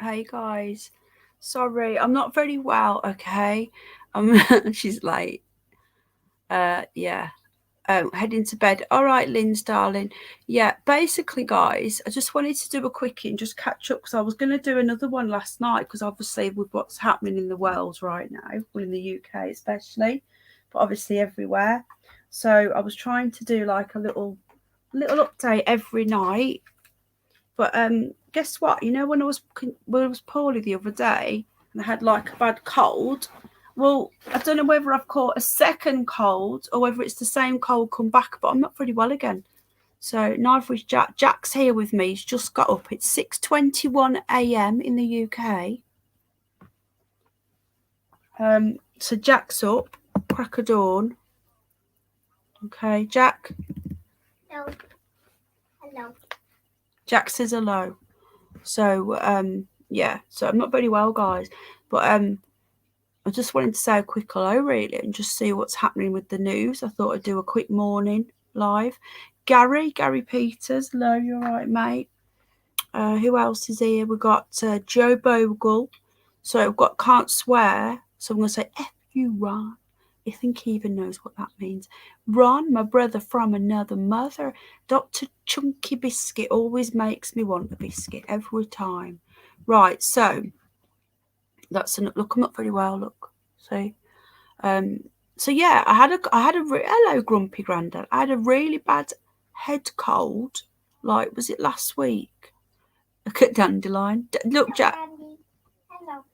Hey guys, sorry, I'm not very well. Okay, she's late. Yeah. Heading to bed. All right, Lynn's darling. Yeah, basically, guys, I just wanted to do a quickie and just catch up because I was going to do another one last night because obviously with what's happening in the world right now, well, in the UK especially, but obviously everywhere. So I was trying to do like a little update every night. But guess what? You know when I was poorly the other day and I had like a bad cold. Well, I don't know whether I've caught a second cold or whether it's the same cold come back, but I'm not very well again. So neither is Jack. Jack's here with me. He's just got up. It's 6:21 a.m. in the UK. So Jack's up. Crack of dawn. Okay, Jack. Hello. Hello. Jack says hello. So yeah. So I'm not very well, guys. But I just wanted to say a quick hello, really, and just see what's happening with the news. I thought I'd do a quick morning live. Gary Peters, hello, you all right, mate? Who else is here? We've got Joe Bogle. So I've got can't swear, so I'm going to say F you, Ron. I think he even knows what that means. Ron, my brother from another mother. Dr. Chunky Biscuit always makes me want a biscuit every time. Right, so that's an look. I'm not very well. Look, see. So yeah, hello, Grumpy Grandad. I had a really bad head cold. Like, was it last week? Look at Dandelion. Look, Jack. Hello.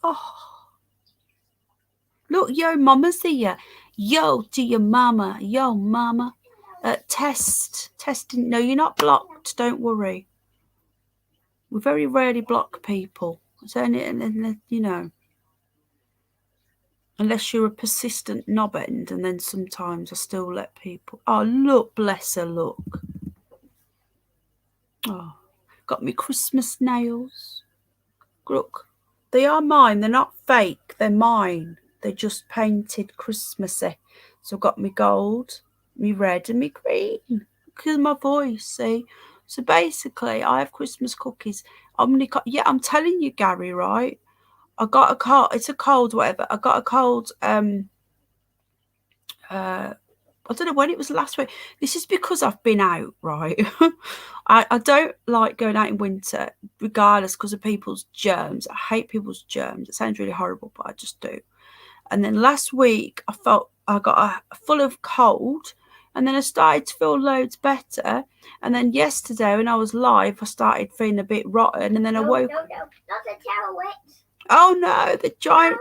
Oh, look, yo, Mama's here. Yo to your mama. Yo, Mama. Testing. No, you're not blocked. Don't worry. We very rarely block people. It's only, you know. Unless you're a persistent knob end, and then sometimes I still let people. Oh, look, bless her, look. Oh, got me Christmas nails. Look, they are mine. They're not fake. They're mine. They're just painted Christmassy. So I've got me gold, me red, and me green. Because of my voice, see. So basically, I have Christmas cookies. I'm telling you, Gary, right? I got a cold. It's a cold, whatever. I got a cold. I don't know when it was last week. This is because I've been out, right? I don't like going out in winter, regardless, because of people's germs. I hate people's germs. It sounds really horrible, but I just do. And then last week, I felt I got a full of cold, and then I started to feel loads better. And then yesterday, when I was live, I started feeling a bit rotten, and then I woke. No, not the terrorist. Oh no, the giant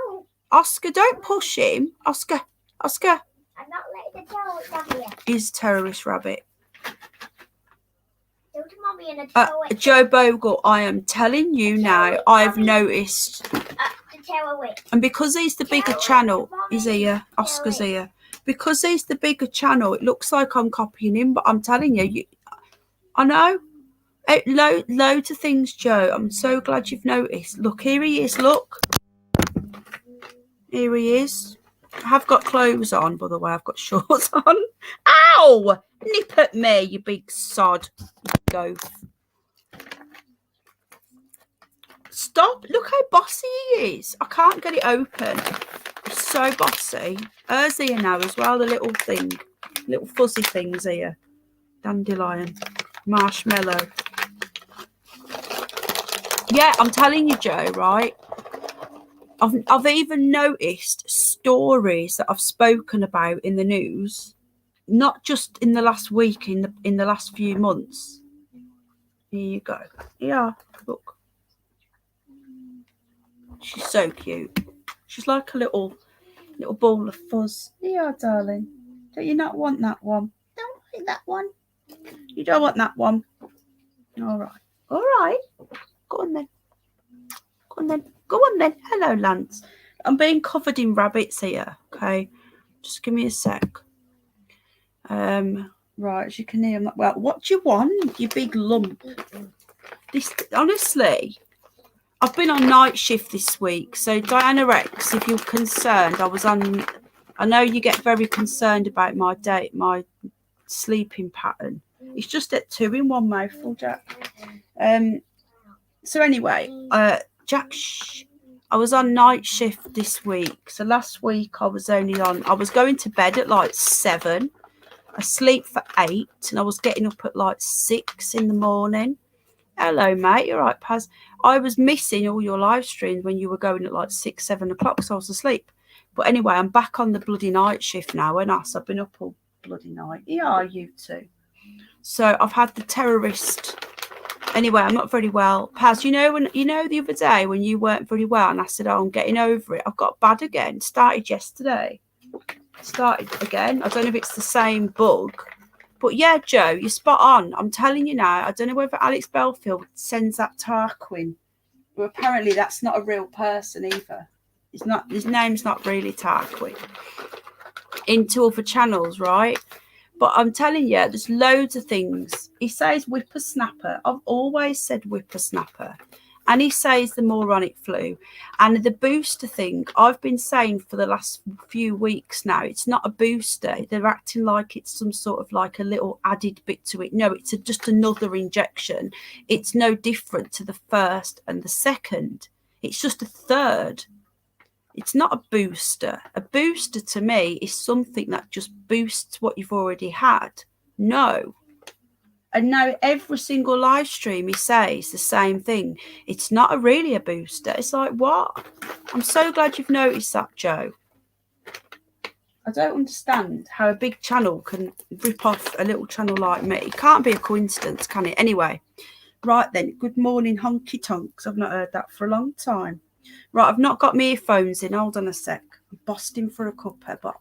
Oscar! Don't push him, Oscar. Oscar. I'm not letting the terrorist have here. Is terrorist rabbit. Go to mommy and the terrorist. Joe Bogle, I am telling you now, I've noticed. The terrorist. And because he's the bigger channel, he's here, Oscar's here. Because he's the bigger channel, it looks like I'm copying him, but I'm telling you, I know. Loads of things, Joe. I'm so glad you've noticed. Look, here he is, look. Here he is. I have got clothes on, by the way. I've got shorts on. Ow! Nip at me, you big sod. You goaf. Stop. Look how bossy he is. I can't get it open. It's so bossy. Hers here now as well, the little thing. Little fuzzy things here. Dandelion. Marshmallow. Yeah, I'm telling you, Joe, right? I've even noticed stories that I've spoken about in the news, not just in the last week, in the last few months. Here you go. Yeah, look. She's so cute. She's like a little ball of fuzz. Yeah, darling. Don't you not want that one? Don't like that one. You don't want that one. All right. All right. Go on then. Go on then. Go on then. Hello, Lance. I'm being covered in rabbits here. Okay. Just give me a sec. Right, as you can hear, I'm not well. What do you want, you big lump? This honestly, I've been on night shift this week. So Diana Rex, if you're concerned, I know you get very concerned about my sleeping pattern. It's just at 2 in 1 mouthful, Jack. So anyway, Jack, I was on night shift this week. So last week I was going to bed at like 7. I sleep for 8 and I was getting up at like 6 in the morning. Hello, mate. You're right, Paz. I was missing all your live streams when you were going at like 6, 7 o'clock, so I was asleep. But anyway, I'm back on the bloody night shift now, and I've been up all bloody night. Yeah, you too. So I've had the terrorist. Anyway, I'm not very well. Paz, the other day when you weren't very well, and I said, "Oh, I'm getting over it." I've got bad again. Started yesterday. Started again. I don't know if it's the same bug. But yeah, Joe, you're spot on. I'm telling you now, I don't know whether Alex Belfield sends that Tarquin. Well, apparently that's not a real person either. It's not. His name's not really Tarquin. Into other channels, right? But I'm telling you, there's loads of things. He says whippersnapper. I've always said whippersnapper. And he says the moronic flu. And the booster thing, I've been saying for the last few weeks now, it's not a booster. They're acting like it's some sort of like a little added bit to it. No, it's just another injection. It's no different to the first and the second. It's just a third. It's not a booster. A booster to me is something that just boosts what you've already had. No. And now every single live stream he says the same thing. It's not really a booster. It's like, what? I'm so glad you've noticed that, Joe. I don't understand how a big channel can rip off a little channel like me. It can't be a coincidence, can it? Anyway, right then. Good morning, honky tonks. I've not heard that for a long time. Right, I've not got my earphones in. Hold on a sec. I'm busting for a cuppa, but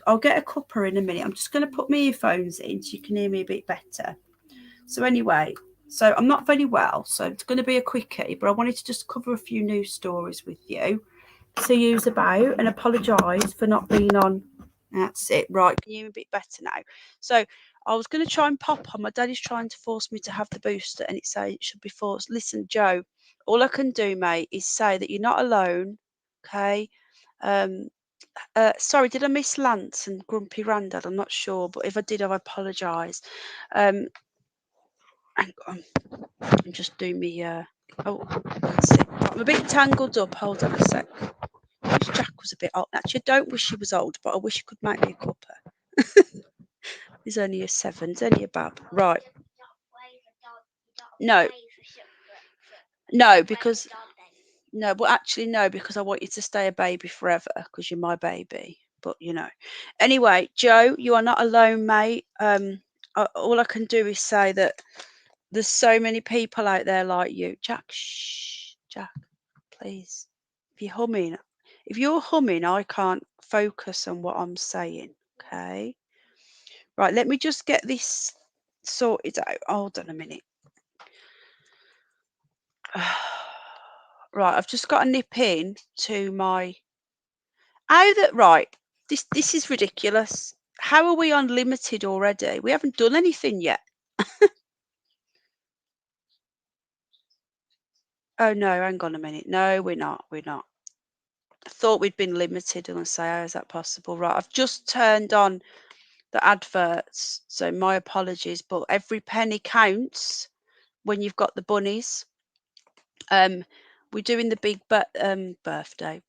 I'll get a cuppa in a minute. I'm just going to put my earphones in so you can hear me a bit better. So anyway, so I'm not very well, so it's going to be a quickie, but I wanted to just cover a few news stories with you to use about and apologise for not being on. That's it. Right, can you hear me a bit better now? So I was going to try and pop on. My daddy's trying to force me to have the booster, and it says it should be forced. Listen, Joe, all I can do, mate, is say that you're not alone, okay? Sorry, did I miss Lance and Grumpy Grandad? I'm not sure, but if I did, I apologise. Hang on. I'm just doing me. Oh, that's it. I'm a bit tangled up. Hold on a sec. I wish Jack was a bit old. Actually, I don't wish he was old, but I wish he could make me a cuppa. He's only a 7. He's only a bab. Right. No, because no, but actually no, because I want you to stay a baby forever because you're my baby. But anyway, Joe, you are not alone, mate. All I can do is say that there's so many people out there like you. Jack, shh, Jack, please. If you're humming, I can't focus on what I'm saying. Okay. Right, let me just get this sorted out. Hold on a minute. Right, I've just got to nip in to my. Right. This is ridiculous. How are we unlimited already? We haven't done anything yet. Oh no, hang on a minute. No, we're not. We're not. I thought we'd been limited, and I say, how is that possible? Right, I've just turned on the adverts, so my apologies, but every penny counts when you've got the bunnies. We're doing the big birthday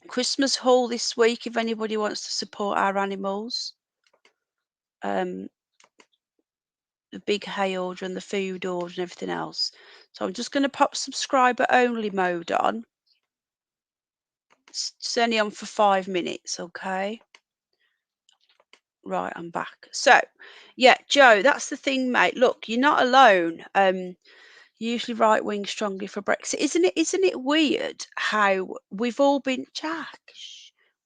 Christmas haul this week if anybody wants to support our animals. The big hay order and the food order and everything else. So I'm just going to pop subscriber only mode on. It's only on for 5 minutes, okay? Right, I'm back. So, yeah, Joe, that's the thing, mate. Look, you're not alone. Usually right wing strongly for Brexit. Isn't it weird how we've all been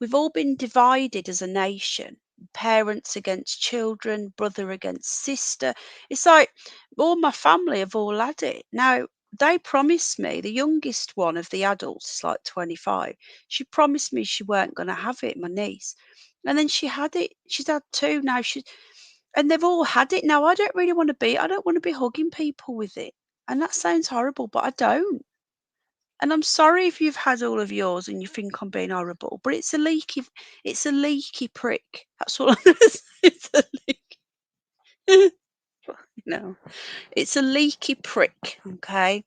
we've all been divided as a nation, parents against children, brother against sister. It's like all my family have all had it. Now they promised me, the youngest one of the adults is like 25. She promised me she weren't going to have it, my niece. And then she had it. She's had 2 now. And they've all had it. Now I don't want to be hugging people with it. And that sounds horrible, but I don't. And I'm sorry if you've had all of yours and you think I'm being horrible, but it's a leaky prick. That's all I'm going to say. It's a leaky. No, it's a leaky prick. Okay.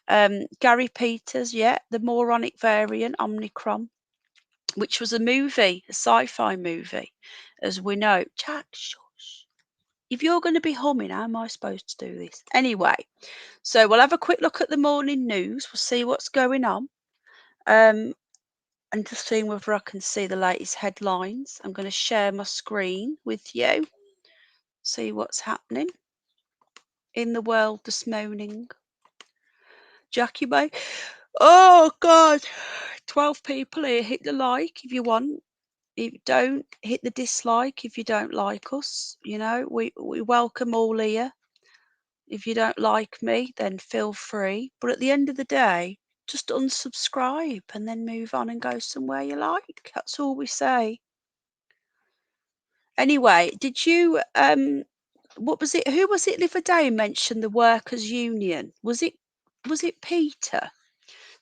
Gary Peters, yeah, the moronic variant, Omicron, which was a movie, a sci-fi movie, as we know. Jack, shush. If you're going to be humming, how am I supposed to do this? Anyway, so we'll have a quick look at the morning news. We'll see what's going on. And just seeing whether I can see the latest headlines. I'm going to share my screen with you. See what's happening in the world this morning. Jackie Bay. Oh God. 12 people here. Hit the like if you want. If you don't, hit the dislike if you don't like us. You know, we welcome all here. If you don't like me, then feel free. But at the end of the day, just unsubscribe and then move on and go somewhere you like. That's all we say. Anyway, did you what was it? Who was it the other day mentioned the workers' union? Was it Peter?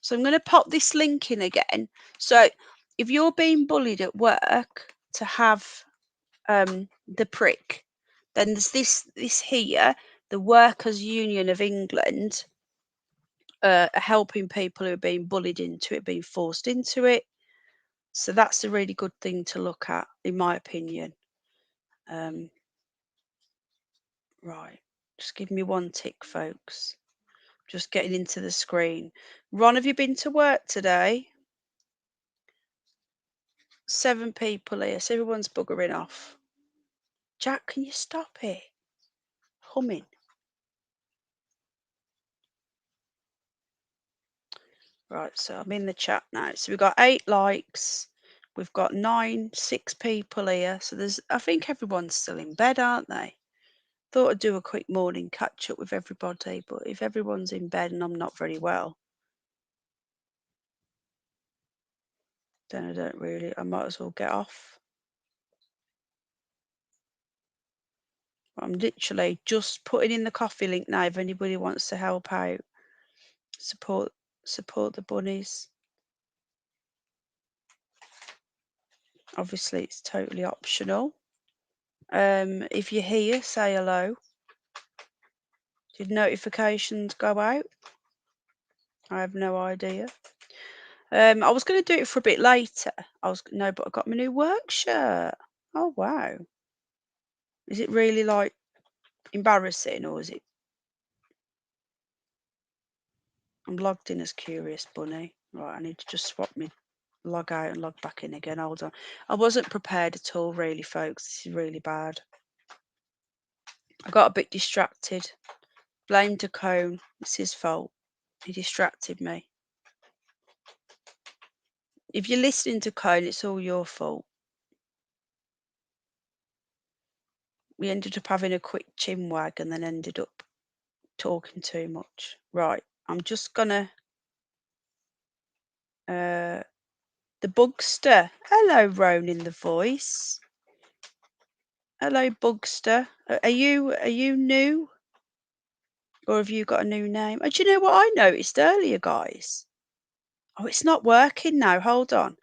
So I'm going to pop this link in again. So if you're being bullied at work to have the prick, then there's this here, the Workers' Union of England, helping people who are being bullied into it, being forced into it. So that's a really good thing to look at, in my opinion. Right, just give me one tick, folks. Just getting into the screen. Ron, have you been to work today? 7 people here, so everyone's buggering off. Jack, can you stop it? Humming. Right, so I'm in the chat now. So we've got 8 likes. We've got 6 people here. So I think everyone's still in bed, aren't they? Thought I'd do a quick morning catch up with everybody, but if everyone's in bed and I'm not very well, then I might as well get off. I'm literally just putting in the coffee link now if anybody wants to help out. Support the bunnies. Obviously, it's totally optional. If you're here, say hello. Did notifications go out? I have no idea. I was going to do it for a bit later. But I got my new work shirt. Oh wow! Is it really like embarrassing, or is it? I'm logged in as Curious Bunny. Right, I need to just log out and log back in again. Hold on. I wasn't prepared at all, really, folks. This is really bad. I got a bit distracted. Blame Dacone. It's his fault. He distracted me. If you're listening to Cone, it's all your fault. We ended up having a quick chin wag and then ended up talking too much. Right, I'm just gonna the Bugster. Hello, Ronin the voice. Hello, Bugster. Are you new? Or have you got a new name? Oh, do you know what I noticed earlier, guys? Oh, it's not working now. Hold on.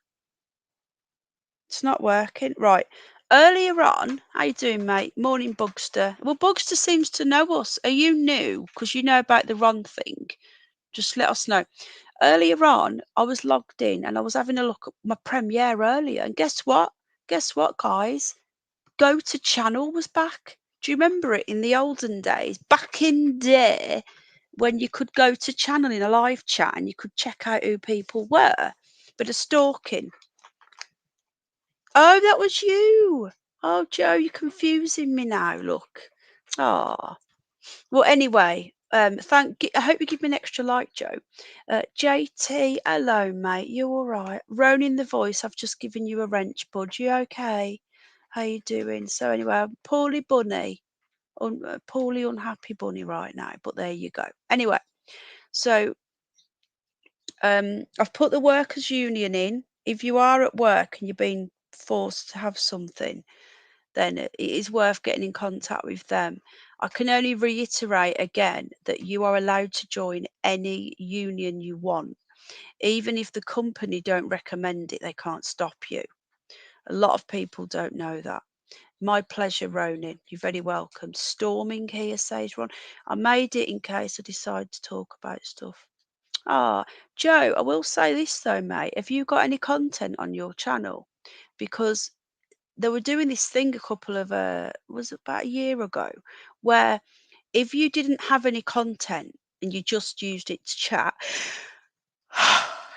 It's not working. Right. Earlier on, how you doing, mate? Morning, Bugster. Well, Bugster seems to know us. Are you new? Because you know about the Ron thing. Just let us know. Earlier on, I was logged in and I was having a look at my Premiere earlier. And guess what? Guess what, guys? Go to Channel was back. Do you remember it in the olden days? Back in there, when you could go to Channel in a live chat and you could check out who people were. Bit of stalking. Oh, that was you. Oh, Joe, you're confusing me now. Look. Oh. Well, anyway, I hope you give me an extra like, Joe. JT, hello, mate. You all right? Ronin the voice, I've just given you a wrench, bud. You okay? How you doing? So anyway, I'm poorly bunny. Poorly unhappy bunny right now, but there you go. Anyway, so I've put the workers' union in. If you are at work and you're being forced to have something, then it is worth getting in contact with them. I can only reiterate again that you are allowed to join any union you want. Even if the company don't recommend it, they can't stop you. A lot of people don't know that. My pleasure, Ronin. You're very welcome. Storming here, says Ron. I made it in case I decide to talk about stuff. Ah, Joe, I will say this though, mate. Have you got any content on your channel? Because they were doing this thing a couple of was it about a year ago, where if you didn't have any content and you just used it to chat,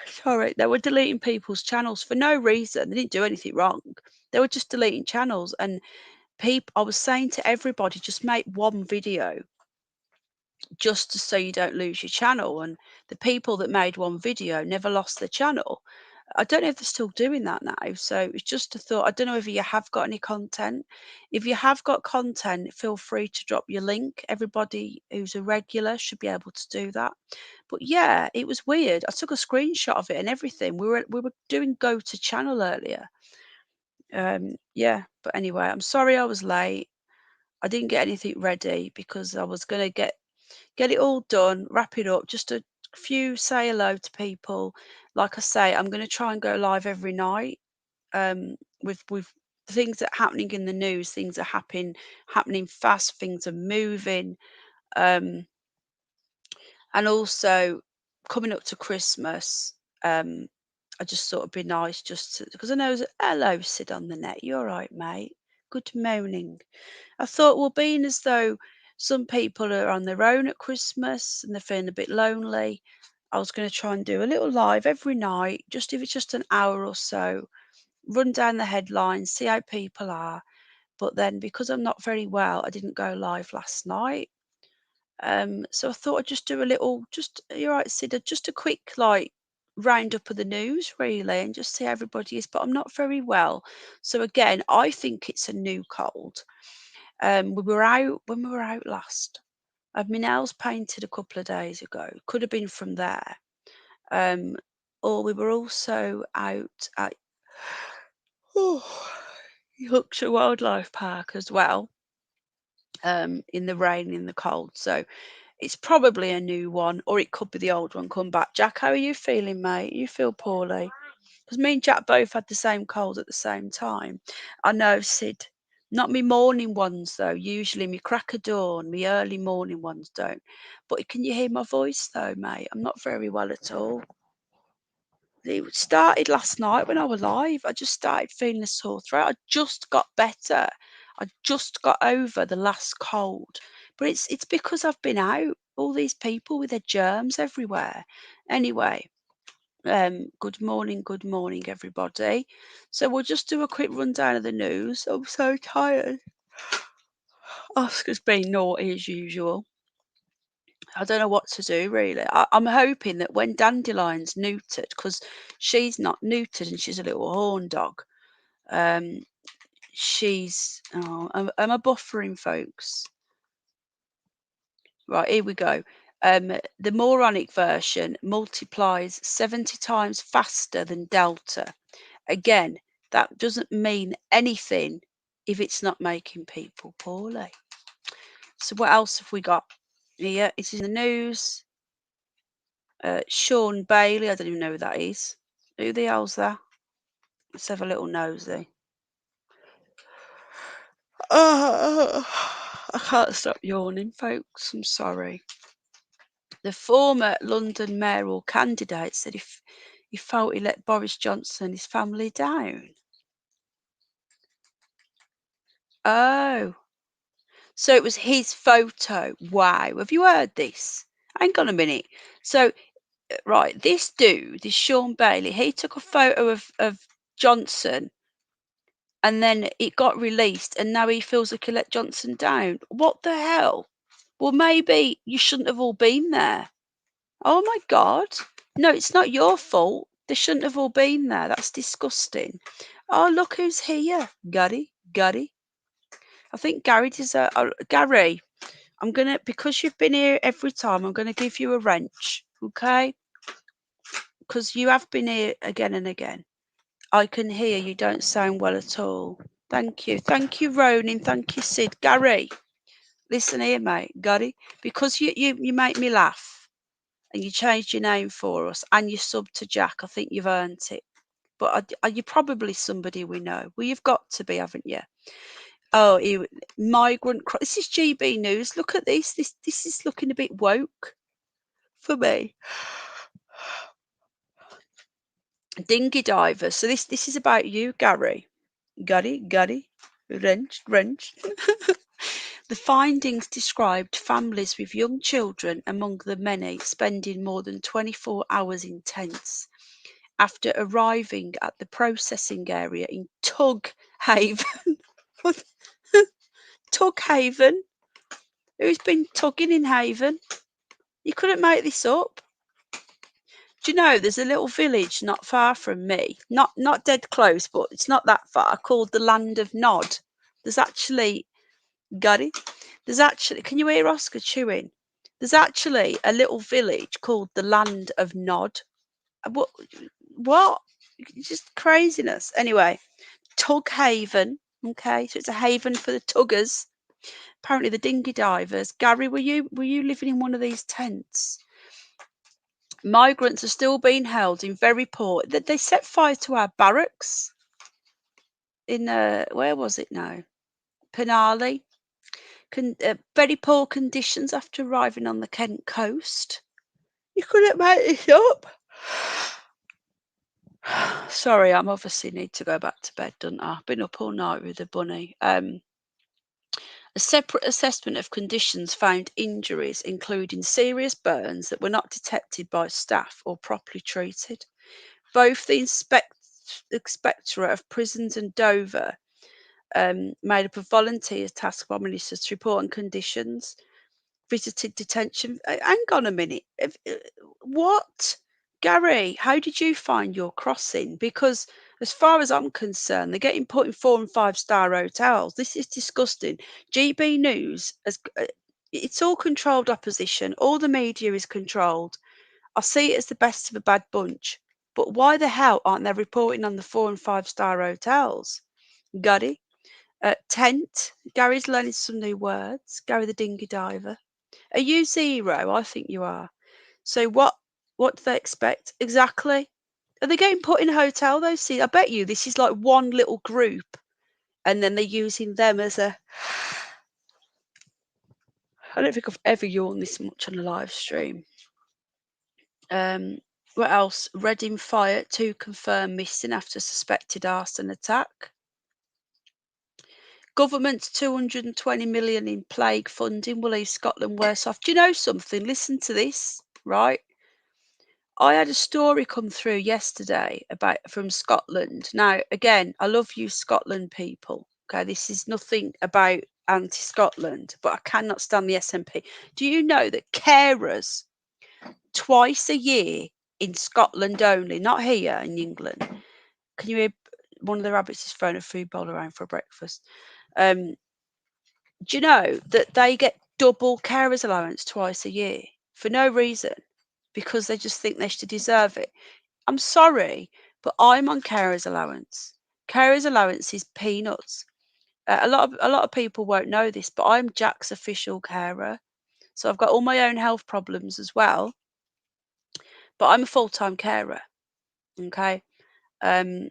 sorry, they were deleting people's channels for no reason. They didn't do anything wrong. They were just deleting channels. And I was saying to everybody, just make one video just so you don't lose your channel. And the people that made one video never lost their channel. I don't know if they're still doing that now. So it's just a thought. I don't know if you have got any content. If you have got content, feel free to drop your link. Everybody who's a regular should be able to do that. But yeah, it was weird. I took a screenshot of it and everything. We were doing go to channel earlier. Yeah, but anyway, I'm sorry I was late. I didn't get anything ready because I was going to get it all done, wrap it up, just a few say hello to people. Like I say, I'm going to try and go live every night with things that are happening in the news. Things are happening fast, things are moving. And also coming up to Christmas, I just thought it'd be nice just to, because I know hello, Sid on the net. You all right, mate? Good morning. I thought, well, being as though some people are on their own at Christmas and they're feeling a bit lonely, I was going to try and do a little live every night, just if it's just an hour or so, run down the headlines, see how people are. But then because I'm not very well, I didn't go live last night. So I thought I'd just do a little, you're right, Sid, just a quick like roundup of the news really and just see how everybody is. But I'm not very well. So again, I think it's a new cold. We were out when we were out last. I had my nails painted a couple of days ago. Could have been from there. Or we were also out at Yorkshire Wildlife Park as well. In the rain, in the cold. So it's probably a new one, or it could be the old one come back. Jack, how are you feeling, mate? You feel poorly? Because me and Jack both had the same cold at the same time. I know, Sid. Not me morning ones though. Usually me crack of dawn, me early morning ones don't. But can you hear my voice though, mate? I'm not very well at all. It started last night when I was live. I just started feeling a sore throat. I just got better. I just got over the last cold. But it's because I've been out. All these people with their germs everywhere. Anyway, good morning, everybody. So we'll just do a quick rundown of the news. I'm so tired. Oscar's been naughty as usual. I don't know what to do really. I'm hoping that when Dandelion's neutered, because she's not neutered and she's a little horn dog. She's am I buffering, folks? Right, here we go. The moronic version multiplies 70 times faster than Delta. Again, that doesn't mean anything if it's not making people poorly. So what else have we got here? It's in the news. Sean Bailey, I don't even know who that is. Who the hell's that? Let's have a little nosy. I can't stop yawning, folks. I'm sorry. The former London mayoral candidate said he felt he let Boris Johnson and his family down. Oh. So it was his photo. Wow. Have you heard this? Hang on a minute. So, right, this dude, this Sean Bailey, he took a photo of Johnson and then it got released and now he feels like he let Johnson down. What the hell? Well, maybe you shouldn't have all been there. Oh my God. No, it's not your fault. They shouldn't have all been there. That's disgusting. Oh, look who's here. Gary. I think Gary Gary, I'm going to, because you've been here every time, I'm going to give you a wrench. Okay? Because you have been here again and again. I can hear you don't sound well at all. Thank you. Thank you, Ronin. Thank you, Sid. Gary, listen here, mate. Gary, because you make me laugh and you changed your name for us and you subbed to Jack, I think you've earned it. But are you probably somebody we know? Well, you've got to be, haven't you? Oh, migrant. This is GB News. Look at this. This is looking a bit woke for me. Dinghy divers. So this is about you, Gary. Gary, wrenched. The findings described families with young children among the many spending more than 24 hours in tents after arriving at the processing area in Tughaven. Tughaven? Who's been tugging in Haven? You couldn't make this up. Do you know there's a little village not far from me, not dead close, but it's not that far, called the Land of Nod. There's actually, can you hear Oscar chewing? There's actually a little village called the Land of Nod. What? Just craziness. Anyway, Tughaven. Okay, so it's a haven for the tuggers. Apparently the dinghy divers. Gary, were you living in one of these tents? Migrants are still being held in very poor. They set fire to our barracks in where was it now? Penally. Very poor conditions after arriving on the Kent coast. You couldn't make this up. Sorry, I'm obviously need to go back to bed, don't I? I've been up all night with the bunny. A separate assessment of conditions found injuries, including serious burns that were not detected by staff or properly treated. Both the Inspectorate of Prisons and Dover made up a volunteers task by ministers to report on conditions, visited detention. Hang on a minute. What? Gary, how did you find your crossing? Because as far as I'm concerned, they're getting put in 4- and 5-star hotels. This is disgusting. GB News, it's all controlled opposition. All the media is controlled. I see it as the best of a bad bunch. But why the hell aren't they reporting on the 4- and 5-star hotels? Gary? Tent. Gary's learning some new words. Gary the dinghy diver. Are you zero? I think you are. So what do they expect? Exactly. Are they getting put in a hotel though? See, I bet you this is like one little group and then they're using them as a... I don't think I've ever yawned this much on a live stream. What else? Reading fire, 2 confirmed missing after suspected arson attack. Government's 220 million in plague funding will leave Scotland worse off. Do you know something? Listen to this, right? I had a story come through yesterday from Scotland. Now, again, I love you Scotland people. Okay, this is nothing about anti-Scotland, but I cannot stand the SNP. Do you know that carers twice a year in Scotland only, not here in England? Can you hear one of the rabbits is throwing a food bowl around for breakfast? Do you know that they get double carers allowance twice a year for no reason? Because they just think they should deserve it. I'm sorry, but I'm on carers allowance. Carers allowance is peanuts. A lot of people won't know this, but I'm Jack's official carer. So I've got all my own health problems as well. But I'm a full-time carer. Okay. Carers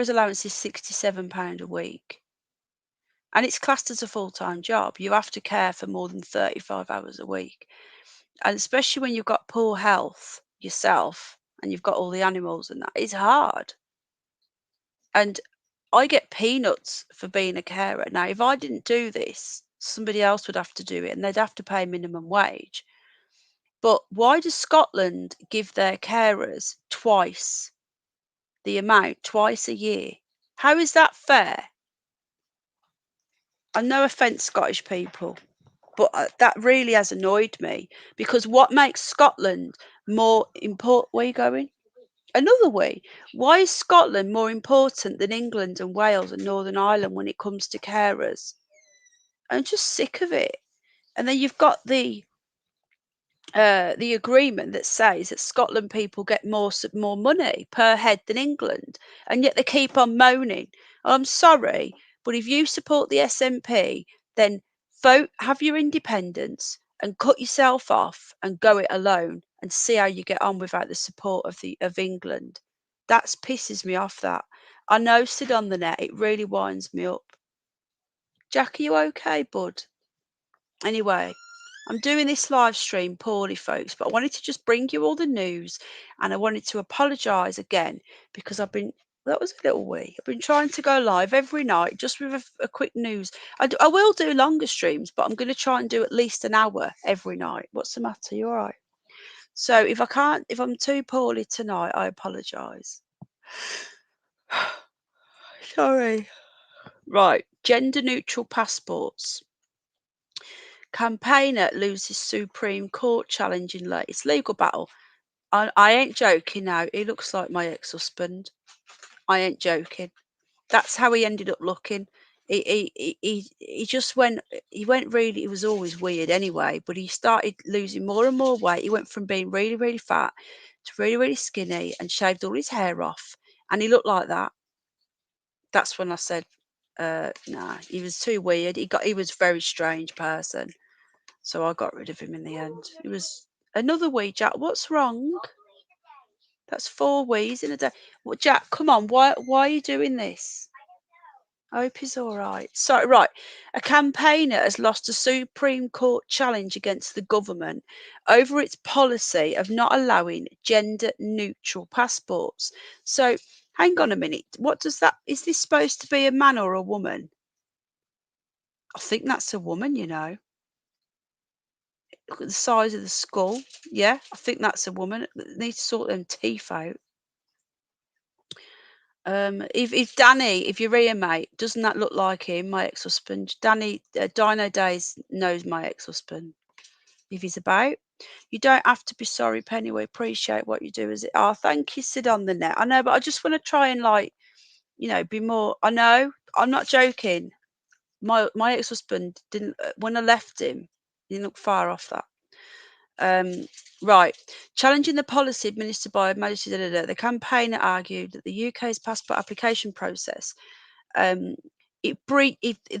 allowance is £67 a week. And it's classed as a full-time job. You have to care for more than 35 hours a week. And especially when you've got poor health yourself and you've got all the animals and that, it's hard. And I get peanuts for being a carer. Now, if I didn't do this, somebody else would have to do it and they'd have to pay minimum wage. But why does Scotland give their carers twice the amount, twice a year? How is that fair? And no offence, Scottish people, but that really has annoyed me, because what makes Scotland more important? Where are you going? Another way. Why is Scotland more important than England and Wales and Northern Ireland when it comes to carers? I'm just sick of it. And then you've got the agreement that says that Scotland people get more money per head than England, and yet they keep on moaning. I'm sorry, but if you support the SNP, then vote, have your independence, and cut yourself off and go it alone, and see how you get on without the support of England. That pisses me off, that. I know, Sid on the net, it really winds me up. Jack, are you okay, bud? Anyway, I'm doing this live stream poorly, folks, but I wanted to just bring you all the news, and I wanted to apologise again because that was a little wee. I've been trying to go live every night just with a quick news. I will do longer streams, but I'm going to try and do at least an hour every night. What's the matter? You all right? So if I'm too poorly tonight, I apologise. Sorry. Right, gender neutral passports. Campaigner loses Supreme Court challenge in latest legal battle. I ain't joking now. He looks like my ex-husband. I ain't joking. That's how he ended up looking. He just went. He went really. It was always weird anyway. But he started losing more and more weight. He went from being really, really fat to really, really skinny, and shaved all his hair off, and he looked like that. That's when I said, nah, he was too weird. He was a very strange person. So I got rid of him in the end. It was another wee, Jack. What's wrong? That's 4 wees in a day. Well, Jack, come on. Why are you doing this? I hope he's all right. So, right. A campaigner has lost a Supreme Court challenge against the government over its policy of not allowing gender neutral passports. So, hang on a minute. What does that? Is this supposed to be a man or a woman? I think that's a woman, you know. Look at the size of the skull. Yeah, I think that's a woman. Need to sort them teeth out. If Danny, if you're here, mate, doesn't that look like him, my ex-husband? Danny, Dino Days knows my ex-husband. If he's about, you don't have to be sorry, Penny. We appreciate what you do. As it, oh, thank you, Sid on the net. I know, but I just want to try and be more. I know, I'm not joking. My ex-husband didn't. When I left him, he didn't look far off that. Right. Challenging the policy administered by Majesty, the campaigner argued that the UK's passport application process, they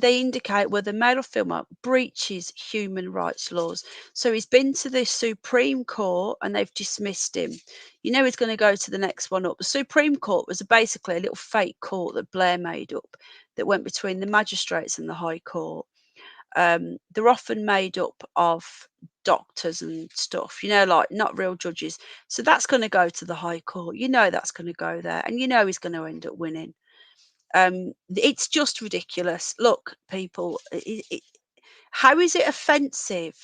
indicate whether male or female breaches human rights laws. So he's been to the Supreme Court and they've dismissed him. You know he's going to go to the next one up. The Supreme Court was basically a little fake court that Blair made up that went between the magistrates and the High Court. They're often made up of doctors and stuff, like not real judges. So that's going to go to the High Court. That's going to go there, and he's going to end up winning. It's just ridiculous. Look, people, how is it offensive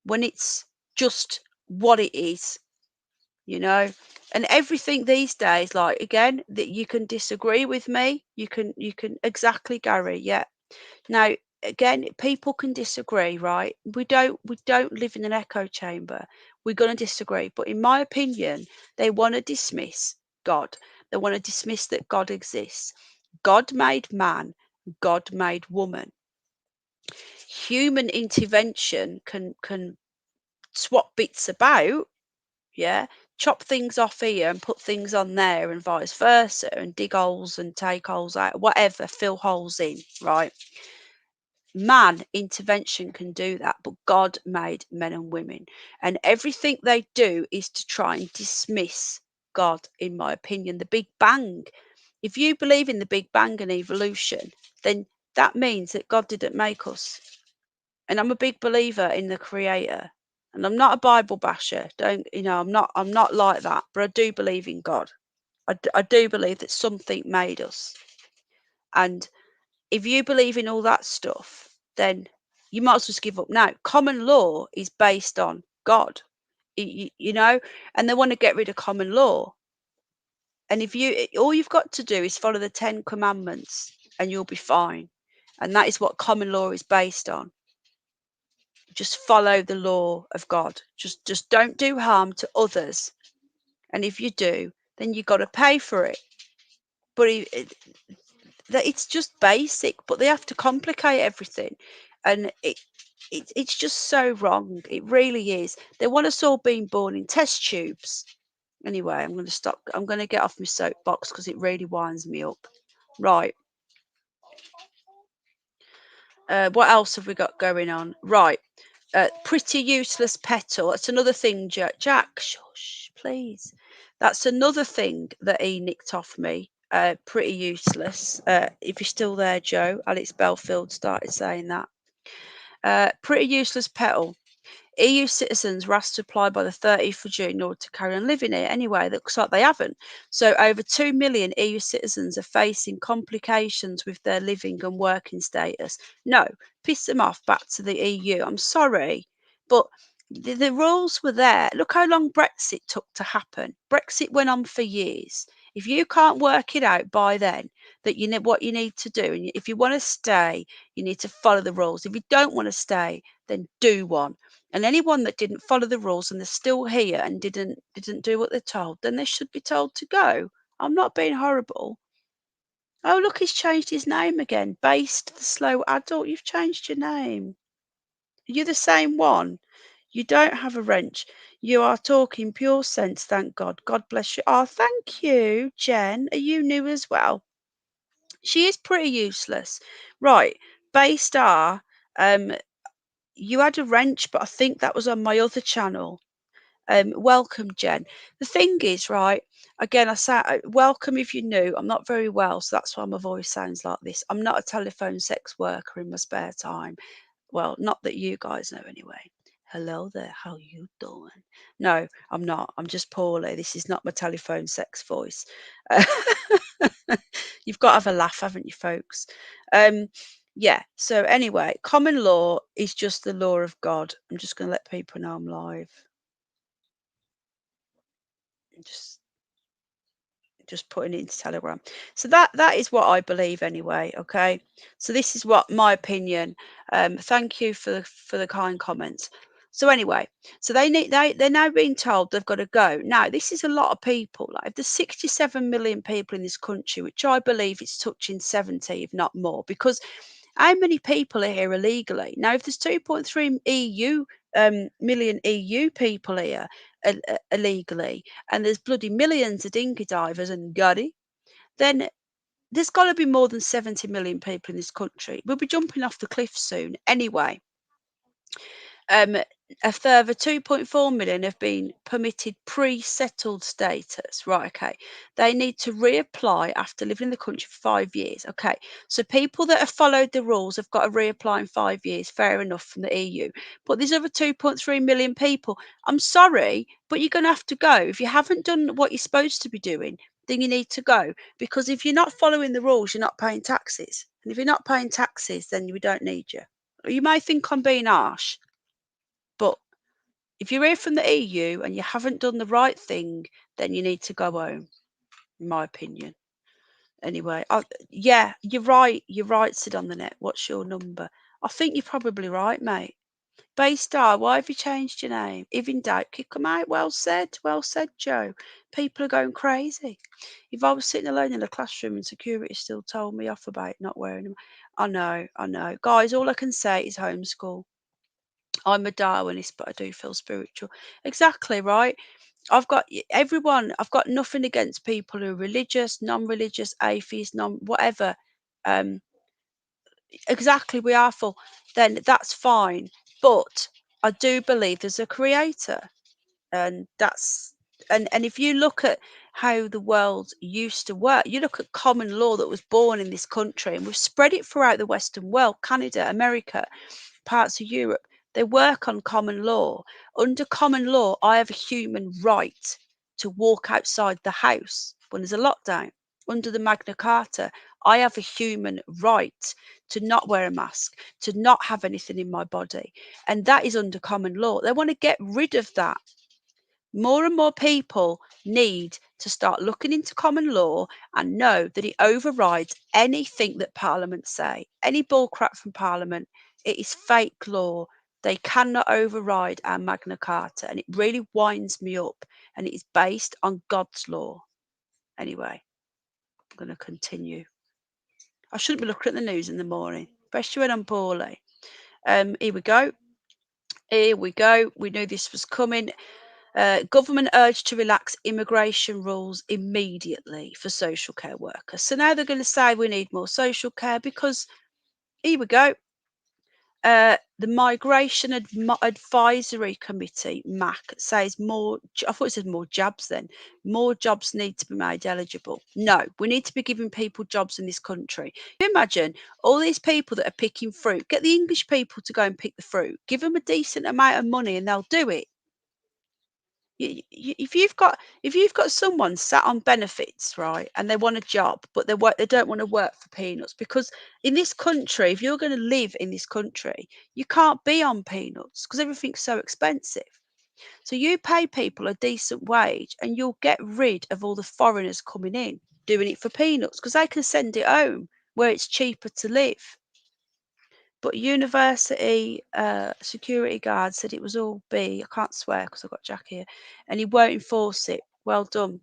when it's just what it is? And everything these days, like, again, that you can disagree with me. You can exactly, Gary. Yeah. Now, again, people can disagree, right? We don't live in an echo chamber. We're going to disagree, but in my opinion, they want to dismiss God. They want to dismiss that God exists. God made man, God made woman. Human intervention can swap bits about, yeah, chop things off here and put things on there, and vice versa, and dig holes and take holes out, whatever, fill holes in, right? Man intervention can do that, but God made men and women, and everything they do is to try and dismiss God, in my opinion. The Big Bang, if you believe in the Big Bang and evolution, then that means that God didn't make us. And I'm a big believer in the Creator, and I'm not a Bible basher. I'm not like that, but I do believe in God. I do believe that something made us, and if you believe in all that stuff, then you might as well just give up now. Common law is based on God, and they want to get rid of common law. And all you've got to do is follow the 10 Commandments and you'll be fine. And that is what common law is based on. Just follow the law of God. Just don't do harm to others. And if you do, then you've got to pay for it. But it's just basic, but they have to complicate everything, and it's just so wrong. It really is. They want us all being born in test tubes. Anyway, I'm going to stop. I'm going to get off my soapbox because it really winds me up. Right. What else have we got going on? Right. Pretty useless petal. That's another thing, Jack. Shush, please. That's another thing that he nicked off me. Pretty useless. If you're still there, Joe, Alex Belfield started saying that. Pretty useless petal. EU citizens were asked to apply by the 30th of June in order to carry on living here. Anyway, it looks like they haven't. So over 2 million EU citizens are facing complications with their living and working status. No, piss them off back to the EU. I'm sorry, but the rules were there. Look how long Brexit took to happen. Brexit went on for years. If you can't work it out by then, that you know what you need to do, and if you want to stay, you need to follow the rules. If you don't want to stay, then do one. And anyone that didn't follow the rules and they're still here and didn't do what they're told, then they should be told to go. I'm not being horrible. Oh, look, he's changed his name again. Based the slow adult. You've changed your name. Are you the same one? You don't have a wrench. You are talking pure sense, thank God. God bless you. Oh, thank you, Jen. Are you new as well? She is pretty useless. Right. Baystar, you had a wrench, but I think that was on my other channel. Welcome, Jen. The thing is, right, again, I say welcome if you're new. I'm not very well, so that's why my voice sounds like this. I'm not a telephone sex worker in my spare time. Well, not that you guys know anyway. Hello there, how you doing? No, I'm not. I'm just poorly. This is not my telephone sex voice. You've got to have a laugh, haven't you, folks? Yeah, so anyway, common law is just the law of God. I'm just going to let people know I'm live. Just putting it into Telegram. So that is what I believe anyway. Okay, so this is what my opinion. Thank you for the kind comments. So anyway, so they're now being told they've got to go. Now this is a lot of people. Like if there's 67 million people in this country, which I believe it's touching 70, if not more, because how many people are here illegally? Now, if there's 2.3 million EU people here illegally, and there's bloody millions of dinghy divers and gutty, then there's got to be more than 70 million people in this country. We'll be jumping off the cliff soon anyway. A further 2.4 million have been permitted pre-settled status. Right, okay. They need to reapply after living in the country for 5 years. Okay, so people that have followed the rules have got to reapply in 5 years. Fair enough from the EU. But there's over 2.3 million people. I'm sorry, but you're going to have to go. If you haven't done what you're supposed to be doing, then you need to go. Because if you're not following the rules, you're not paying taxes. And if you're not paying taxes, then we don't need you. You may think I'm being harsh, but if you're here from the EU and you haven't done the right thing, then you need to go home, in my opinion. Anyway, yeah, you're right. You're right, Sid on the net. What's your number? I think you're probably right, mate. Baystar, why have you changed your name? If in doubt, kick them out. Well said, Joe. People are going crazy. If I was sitting alone in a classroom and security still told me off about not wearing them, I know. Guys, all I can say is homeschool. I'm a Darwinist, but I do feel spiritual. Exactly, right? I've got nothing against people who are religious, non-religious, atheist, whatever. Exactly, we are full. Then that's fine. But I do believe there's a creator, and if you look at how the world used to work, you look at common law that was born in this country, and we've spread it throughout the Western world, Canada, America, parts of Europe. They work on common law. Under common law, I have a human right to walk outside the house when there's a lockdown. Under the Magna Carta, I have a human right to not wear a mask, to not have anything in my body. And that is under common law. They want to get rid of that. More and more people need to start looking into common law and know that it overrides anything that Parliament say. Any bullcrap from Parliament, it is fake law. They cannot override our Magna Carta, and it really winds me up, and it is based on God's law. Anyway, I'm going to continue. I shouldn't be looking at the news in the morning, especially when I'm poorly. Here we go. We knew this was coming. Government urged to relax immigration rules immediately for social care workers. So now they're going to say we need more social care because here we go. The Migration Advisory Committee, MAC, says more. I thought it said more jobs then. More jobs need to be made eligible. No, we need to be giving people jobs in this country. Can you imagine all these people that are picking fruit? Get the English people to go and pick the fruit. Give them a decent amount of money and they'll do it. If you've got someone sat on benefits, right, and they want a job, but they don't want to work for peanuts, because in this country, if you're going to live in this country, you can't be on peanuts because everything's so expensive. So you pay people a decent wage and you'll get rid of all the foreigners coming in doing it for peanuts because they can send it home where it's cheaper to live. But university security guard said it was all B. I can't swear because I've got Jack here, and he won't enforce it. Well done.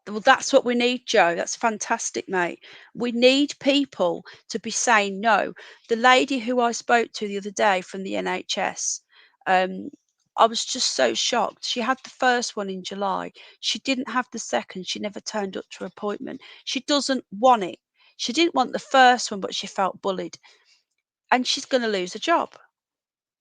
Well, that's what we need, Joe. That's fantastic, mate. We need people to be saying no. The lady who I spoke to the other day from the NHS, I was just so shocked. She had the first one in July. She didn't have the second. She never turned up to her appointment. She doesn't want it. She didn't want the first one, but she felt bullied. And she's going to lose a job.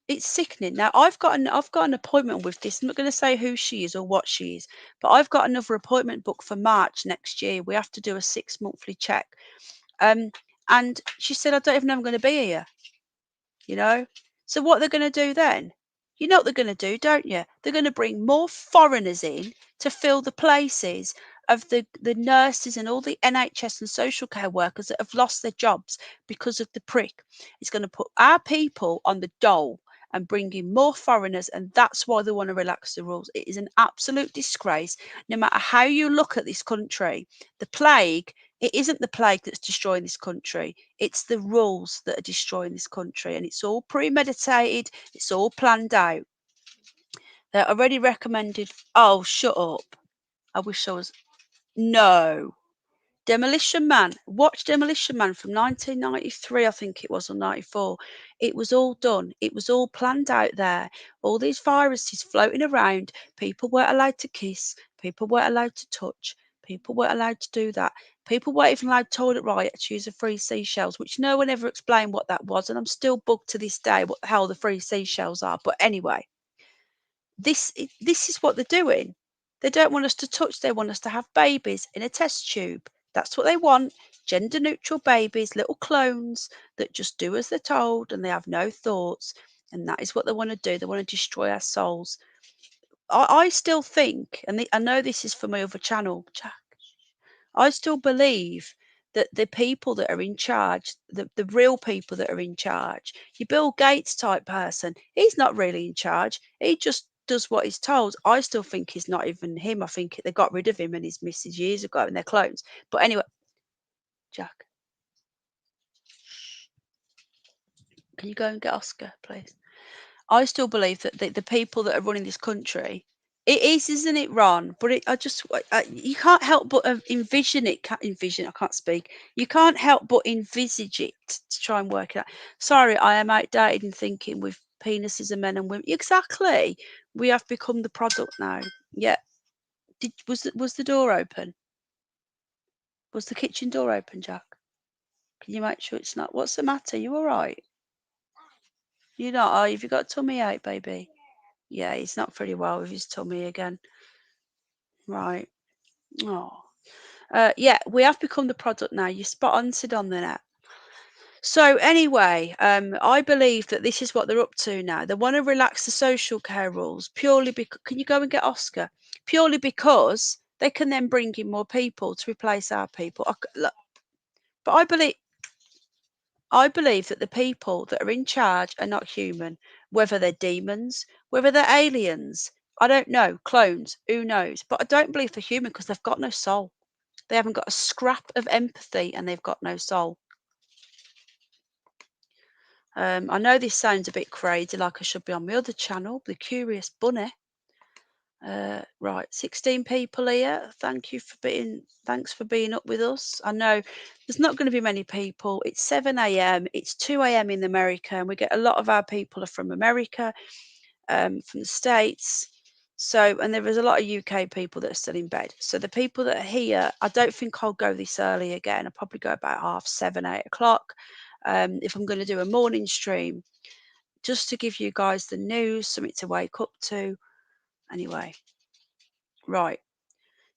It's sickening. Now I've got an appointment with this. I'm not going to say who she is or what she is, but I've got another appointment booked for March next year. We have to do a 6-monthly check. And she said, I don't even know I'm going to be here. You know? So what they're going to do then? You know what they're going to do, don't you? They're going to bring more foreigners in to fill the places of the nurses and all the NHS and social care workers that have lost their jobs because of the prick. It's going to put our people on the dole and bring in more foreigners, and that's why they want to relax the rules. It is an absolute disgrace. No matter how you look at this country, the plague, it isn't the plague that's destroying this country. It's the rules that are destroying this country, and it's all premeditated. It's all planned out. They're already recommended. Oh, shut up. I wish I was. No. Demolition Man. Watch Demolition Man from 1993, I think it was, or 94. It was all done. It was all planned out there. All these viruses floating around. People weren't allowed to kiss. People weren't allowed to touch. People weren't allowed to do that. People weren't even allowed toilet riot to use the free seashells, which no one ever explained what that was. And I'm still bugged to this day what the hell the free seashells are. But anyway, this is what they're doing. They don't want us to touch. They want us to have babies in a test tube. That's what they want. Gender neutral babies, little clones that just do as they're told and they have no thoughts. And that is what they want to do. They want to destroy our souls. I still think, and I know this is for my other channel, Jack, I still believe that the people that are in charge, the real people that are in charge, your Bill Gates type person, he's not really in charge. He just does what he's told. I still think he's not even him. I think they got rid of him and his missus years ago and they're clones. But anyway, Jack, can you go and get Oscar, please? I still believe that the people that are running this country, it is, isn't it, Ron? But you can't help but envision it. I can't speak. You can't help but envisage it to try and work it out. Sorry, I am outdated in thinking with penises and men and women. Exactly. We have become the product now. Yeah. Was the door open? Was the kitchen door open, Jack? Can you make sure it's not? What's the matter? You all right? You're not? Oh, have you got a tummy ache, baby? Yeah, he's not very well with his tummy again. Right. Oh. Yeah, we have become the product now. You spot on, Sid, on the net. So anyway, I believe that this is what they're up to now. They want to relax the social care rules purely because. Can you go and get Oscar? Purely because they can then bring in more people to replace our people. Look, but I believe that the people that are in charge are not human, whether they're demons, whether they're aliens. I don't know, clones, who knows? But I don't believe they're human because they've got no soul. They haven't got a scrap of empathy and they've got no soul. I know this sounds a bit crazy, like I should be on my other channel, The Curious Bunny. Right, 16 people here. Thanks for being up with us. I know there's not going to be many people. It's 7 a.m. It's 2 a.m. in America, and we get a lot of our people are from America, from the States. So, and there is a lot of UK people that are still in bed. So the people that are here, I don't think I'll go this early again. I'll probably go about 7:30, 8 o'clock. if I'm going to do a morning stream, just to give you guys the news, something to wake up to. Anyway, right.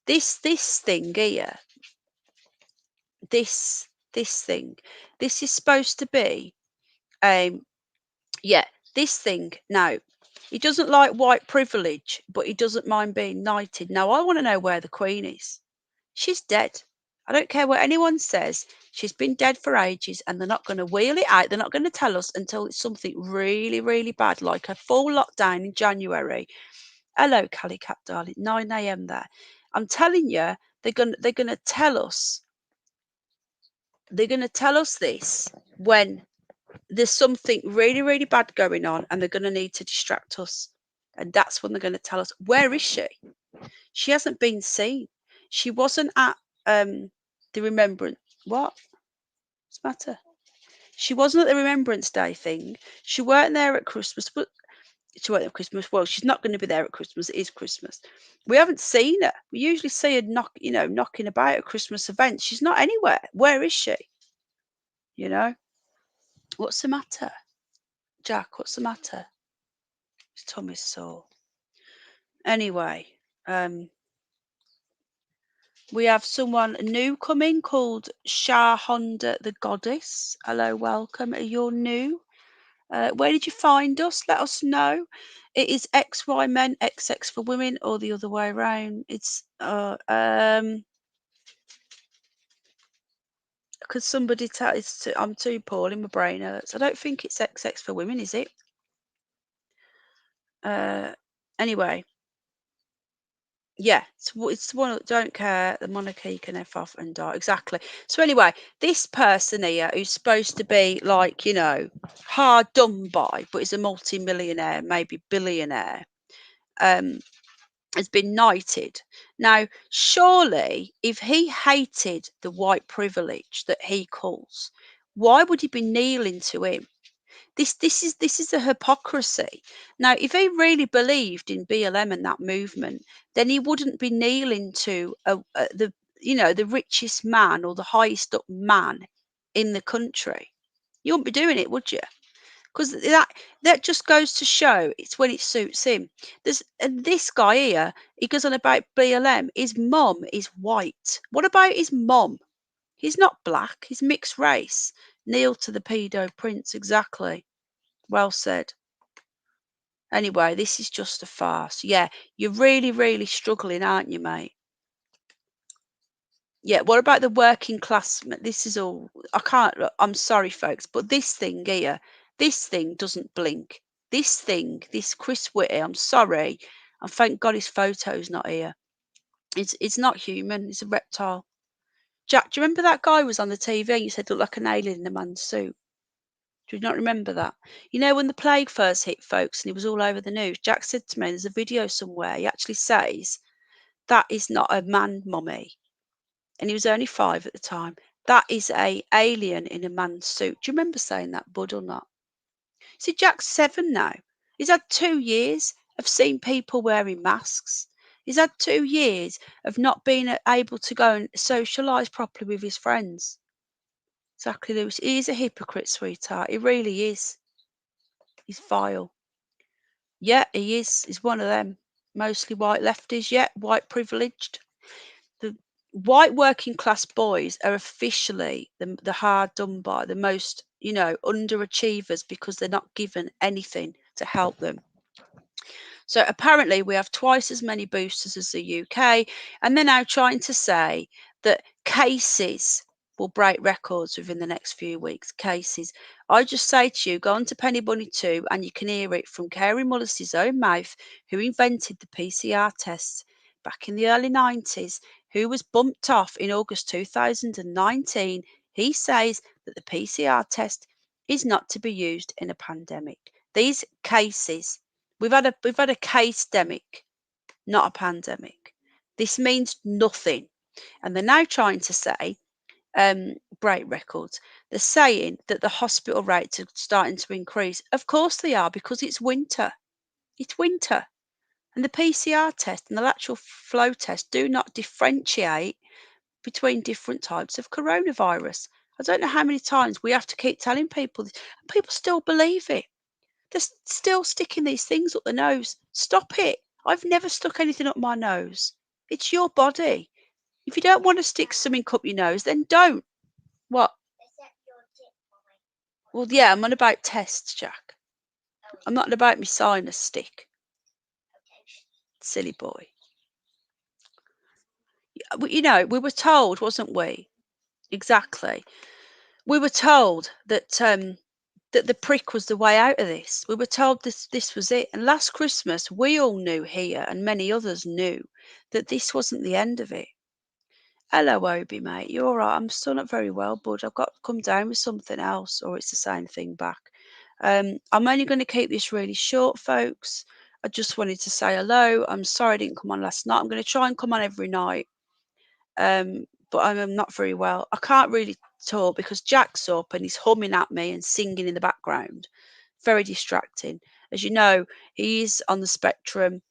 This thing here, this thing, this is supposed to be, yeah, this thing. Now, he doesn't like white privilege, but he doesn't mind being knighted. Now, I want to know where the Queen is. She's dead. I don't care what anyone says. She's been dead for ages, and they're not going to wheel it out. They're not going to tell us until it's something really, really bad, like a full lockdown in January. Hello, Cali Cat, darling. 9 a.m. there. I'm telling you, they're gonna tell us. They're gonna tell us this when there's something really, really bad going on, and they're gonna need to distract us. And that's when they're gonna tell us, where is she? She hasn't been seen. She wasn't at the remembrance. What's the matter? She wasn't at the Remembrance Day thing. She weren't there at Christmas, but she weren't at Christmas. Well, she's not going to be there at Christmas. It is Christmas. We haven't seen her. We usually see her knocking about at Christmas events. She's not anywhere. Where is she? You know? What's the matter? Jack, what's the matter? His tummy's sore. Anyway, we have someone new coming called Shah Honda the Goddess. Hello, welcome. You're new. Where did you find us? Let us know. It is XY men, XX for women, or the other way around. It's because somebody tells I'm too poorly, my brain hurts. I don't think it's XX for women, is it? Anyway, yeah, it's the one that don't care. The monarchy can F off and die. Exactly. So anyway, this person here who's supposed to be like, hard done by, but is a multi-millionaire, maybe billionaire, has been knighted. Now, surely, if he hated the white privilege that he calls, why would he be kneeling to him? This is a hypocrisy. Now, if he really believed in BLM and that movement, then he wouldn't be kneeling to the richest man or the highest up man in the country. You wouldn't be doing it, would you? Because that just goes to show it's when it suits him. And this guy here, he goes on about BLM. His mum is white. What about his mum? He's not black. He's mixed race. Kneel to the pedo prince. Exactly. Well said. Anyway, this is just a farce. Yeah, you're really, really struggling, aren't you, mate? Yeah, what about the working class? This is all. I'm sorry, folks, but this thing here, this thing doesn't blink. This Chris Whitty, I'm sorry. And thank God his photo's not here. It's not human. It's a reptile. Jack, do you remember that guy was on the TV and you said looked like an alien in a man's suit? Do you not remember that? You know, when the plague first hit, folks, and it was all over the news, Jack said to me, there's a video somewhere, he actually says, that is not a man mummy. And he was only 5 at the time. That is a alien in a man's suit. Do you remember saying that, bud, or not? See, Jack's 7 now. He's had 2 years of seeing people wearing masks. He's had 2 years of not being able to go and socialise properly with his friends. Exactly, Lewis. He is a hypocrite, sweetheart. He really is. He's vile. Yeah, he is. He's one of them. Mostly white lefties, yeah, white privileged. The white working class boys are officially the hard done by, the most, underachievers because they're not given anything to help them. So apparently we have twice as many boosters as the UK, and they're now trying to say that cases will break records within the next few weeks. Cases. I just say to you, go on to Penny Bunny 2 and you can hear it from Kerry Mullis's own mouth, who invented the PCR tests back in the early 90s, who was bumped off in August 2019. He says that the PCR test is not to be used in a pandemic. These cases, we've had a case-demic, not a pandemic. This means nothing. And they're now trying to say break records. They're saying that the hospital rates are starting to increase. Of course they are, because it's winter. It's winter. And the PCR test and the lateral flow test do not differentiate between different types of coronavirus. I don't know how many times we have to keep telling people this, and people still believe it. They're still sticking these things up the nose. Stop it. I've never stuck anything up my nose. It's your body. If you don't want to stick something up your nose, then don't. What? Well, yeah, I'm on about tests, Jack. I'm not on about my sinus stick. Silly boy. You know, we were told, wasn't we? Exactly. We were told that that the prick was the way out of this. We were told this was it. And last Christmas, we all knew here, and many others knew, that this wasn't the end of it. Hello, Obi, mate. You all right? I'm still not very well, bud. I've got to come down with something else, or it's the same thing back. I'm only going to keep this really short, folks. I just wanted to say hello. I'm sorry I didn't come on last night. I'm going to try and come on every night. But I'm not very well. I can't really talk because Jack's up and he's humming at me and singing in the background. Very distracting. As you know, he's on the spectrum.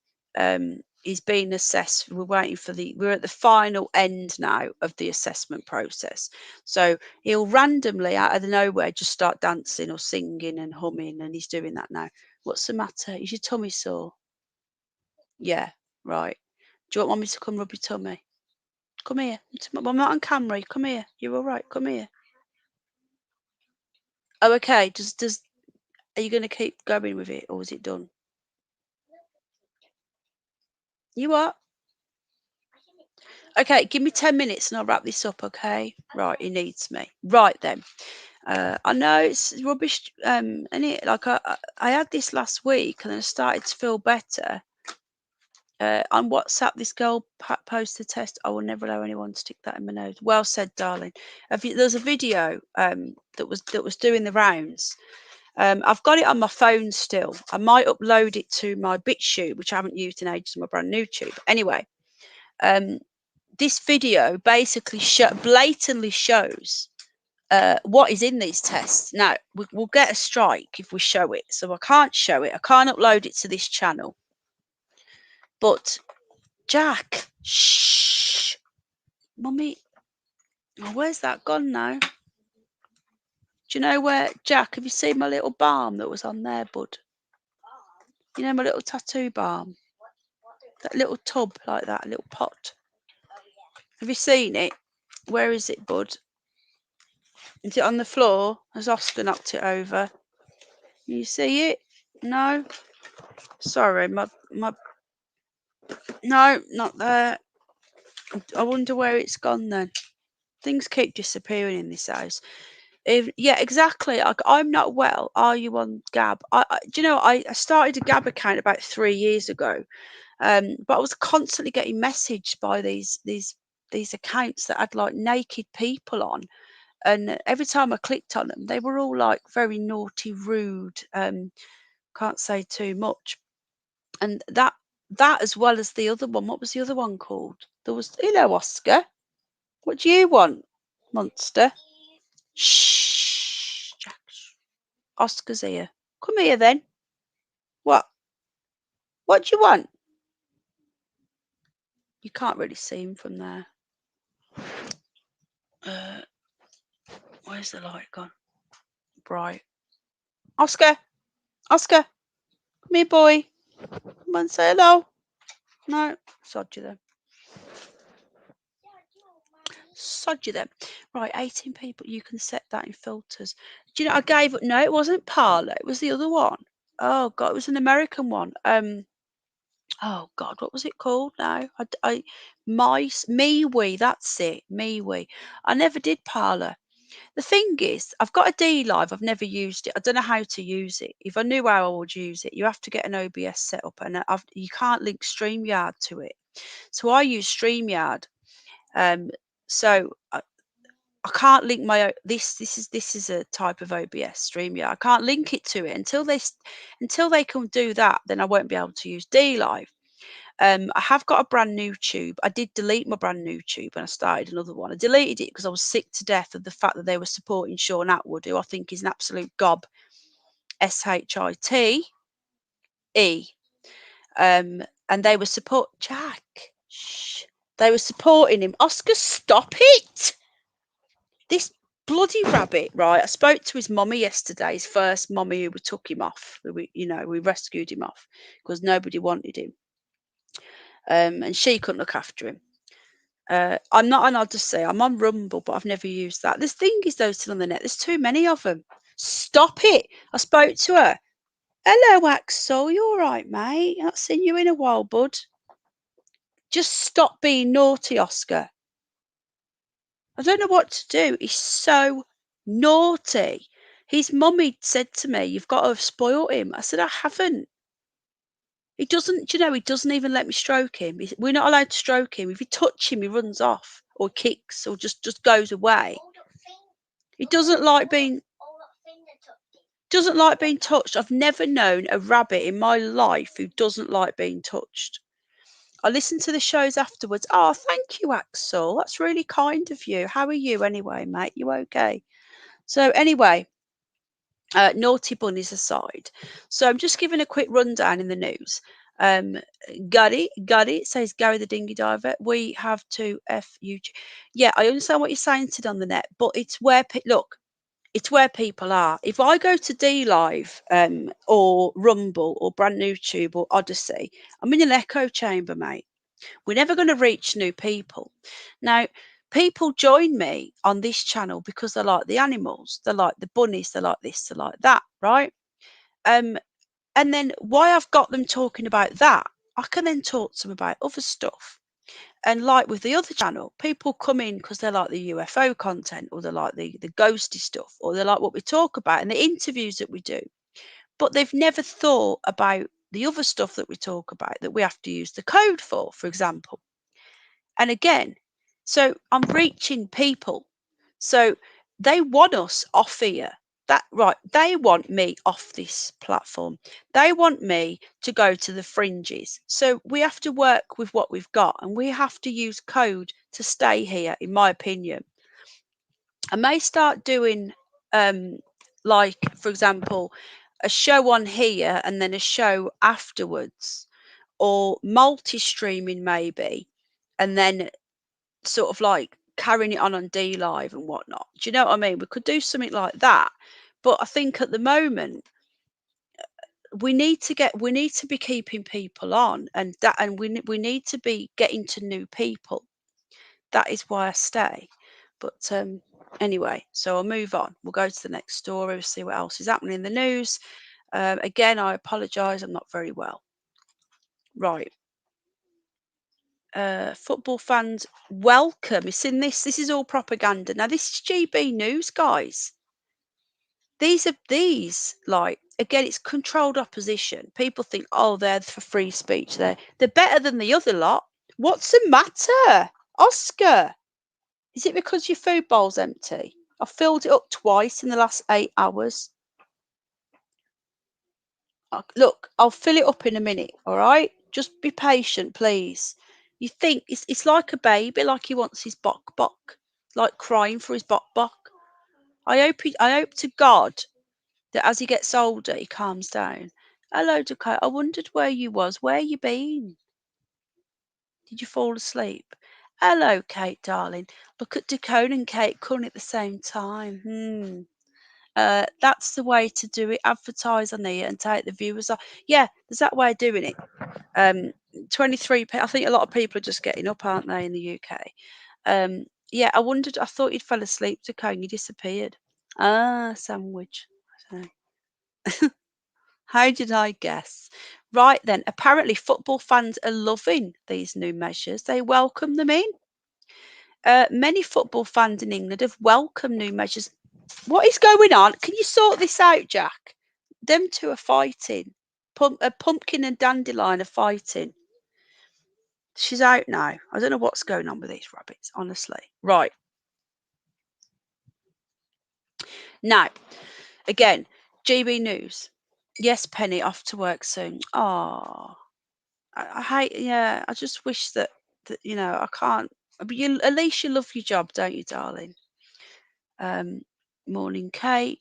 He's being assessed. We're at the final end now of the assessment process. So he'll randomly out of the nowhere just start dancing or singing and humming, and he's doing that now. What's the matter? Is your tummy sore? Yeah, right. Do you want me to come rub your tummy? Come here. I'm not on camera. Come here. You're all right. Come here. Oh, okay. Are you going to keep going with it, or is it done? You what? Okay, give me 10 minutes and I'll wrap this up, okay? Right, he needs me. Right then. I know it's rubbish, and it like I had this last week and then I started to feel better. On WhatsApp, this girl posted a test. I will never allow anyone to stick that in my nose. Well said, darling. There's a video that was doing the rounds. I've got it on my phone still. I might upload it to my BitChute, which I haven't used in ages on my brand new tube. Anyway, this video basically blatantly shows what is in these tests. Now, we'll get a strike if we show it. So I can't show it. I can't upload it to this channel. But Jack, shh, Mummy, oh, where's that gone now? Do you know where, Jack, have you seen my little balm that was on there, bud? You know my little tattoo balm? That little tub like that, a little pot. Have you seen it? Where is it, bud? Is it on the floor? Has Oscar knocked it over? You see it? No? Sorry, my no, not there. I wonder where it's gone then. Things keep disappearing in this house. Yeah, exactly. I'm not well. Are you on Gab? Do you know, I started a Gab account about 3 years ago, but I was constantly getting messaged by these accounts that had like naked people on, and every time I clicked on them, they were all like very naughty, rude. Can't say too much, and that as well as the other one. What was the other one called? There was, hello, Oscar. What do you want, monster? Shh, Jack. Oscar's here. Come here then. What? What do you want? You can't really see him from there. Where's the light gone? Bright. Oscar. Oscar. Come here, boy. Come on, say hello. No. Sod you then. Sod you then. Right, 18 people. You can set that in filters. Do you know, I gave up. No, it wasn't Parler. It was the other one. Oh, God. It was an American one. Oh God, what was it called now? MeWe, that's it, MeWe. I never did Parler. The thing is, I've got a D Live. I've never used it. I don't know how to use it. If I knew how I would use it, you have to get an OBS set up, and you can't link StreamYard to it. So I use StreamYard. So I can't link my this is a type of OBS StreamYard. I can't link it to it until they can do that. Then I won't be able to use D Live. I have got a brand new tube. I did delete my brand new tube and I started another one. I deleted it because I was sick to death of the fact that they were supporting Sean Atwood, who I think is an absolute gob. SHITE. And they were Jack. Shh. They were supporting him. Oscar, stop it. This bloody rabbit, right? I spoke to his mummy yesterday, his first mummy who took him off. We rescued him off because nobody wanted him. And she couldn't look after him. I'm not on Odyssey. I'm on Rumble, but I've never used that. This thing is though still on the net. There's too many of them. Stop it. I spoke to her. Hello, Axel. You all right, mate? I've not seen you in a while, bud. Just stop being naughty, Oscar. I don't know what to do. He's so naughty. His mummy said to me, "You've got to have spoiled him." I said, "I haven't." He doesn't, he doesn't even let me stroke him. We're not allowed to stroke him. If you touch him, he runs off or kicks or just goes away. He doesn't like being touched. I've never known a rabbit in my life who doesn't like being touched. I listen to the shows afterwards. Oh, thank you, Axel. That's really kind of you. How are you anyway, mate? You okay? So anyway, naughty bunnies aside. So I'm just giving a quick rundown in the news. Gary says, Gary the Dinghy Diver, we have to F-U-G. Yeah, I understand what you're saying, Sid, on the net, but it's where, it's where people are. If I go to DLive or Rumble or Brand New Tube or Odyssey, I'm in an echo chamber, mate. We're never going to reach new people. Now, people join me on this channel because they like the animals, they like the bunnies, they like this, they like that, right? And then why I've got them talking about that, I can then talk to them about other stuff. And like with the other channel, people come in because they like the UFO content, or they like the ghosty stuff, or they like what we talk about and the interviews that we do. But they've never thought about the other stuff that we talk about that we have to use the code for example. And again, so I'm reaching people. So they want us off here. They want me off this platform. They want me to go to the fringes. So we have to work with what we've got, and we have to use code to stay here, in my opinion. I may start doing like, for example, a show on here and then a show afterwards, or multi-streaming maybe, and then sort of like carrying it on DLive and whatnot. Do you know what I mean? We could do something like that. But I think at the moment we need to be keeping people on, and we need to be getting to new people. That is why I stay. But anyway, so I'll move on. We'll go to the next story. We'll see what else is happening in the news. Again, I apologise. I'm not very well. Right. Football fans, welcome. It's in this. This is all propaganda. Now, this is GB News, guys. These like, again, it's controlled opposition. People think, oh, they're for free speech. They're better than the other lot. What's the matter, Oscar? Is it because your food bowl's empty? I've filled it up twice in the last 8 hours. Look, I'll fill it up in a minute, all right? Just be patient, please. You think it's like a baby, like he wants his bok, like crying for his bok. I hope to God that as he gets older, he calms down. Hello, Dakota. I wondered where you was. Where you been? Did you fall asleep? Hello, Kate, darling. Look at Dakota and Kate calling at the same time. That's the way to do it. Advertise on here and take the viewers off. Yeah, there's that way of doing it. 23. I think a lot of people are just getting up, aren't they, in the UK? Yeah, I wondered. I thought you'd fell asleep, Dakota, and you disappeared. Sandwich. How did I guess? Right then, apparently football fans are loving these new measures. They welcome them in. Many football fans in England have welcomed new measures. What is going on? Can you sort this out, Jack? Them two are fighting. Pumpkin and Dandelion are fighting. She's out now. I don't know what's going on with these rabbits, honestly. Right. Now, again, GB News. Yes, Penny, off to work soon. Oh, I hate. Yeah, I just wish that I can't. But at least you love your job, don't you, darling? Morning, Kate.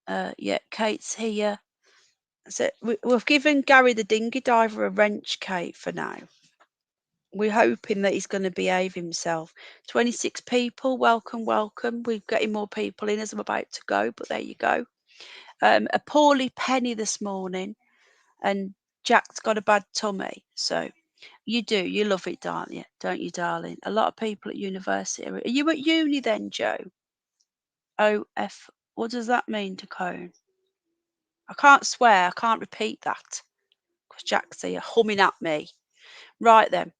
Yeah, Kate's here. So we've given Gary the Dinghy Diver a wrench, Kate, for now. We're hoping that he's going to behave himself. 26 people, welcome. We're getting more people in as I'm about to go, but there you go. A poorly Penny this morning, and Jack's got a bad tummy. So you love it, don't you, darling? A lot of people at university. Are you at uni then, Joe? OF, what does that mean, Tacone? I can't swear, I can't repeat that because Jack's here humming at me. Right then.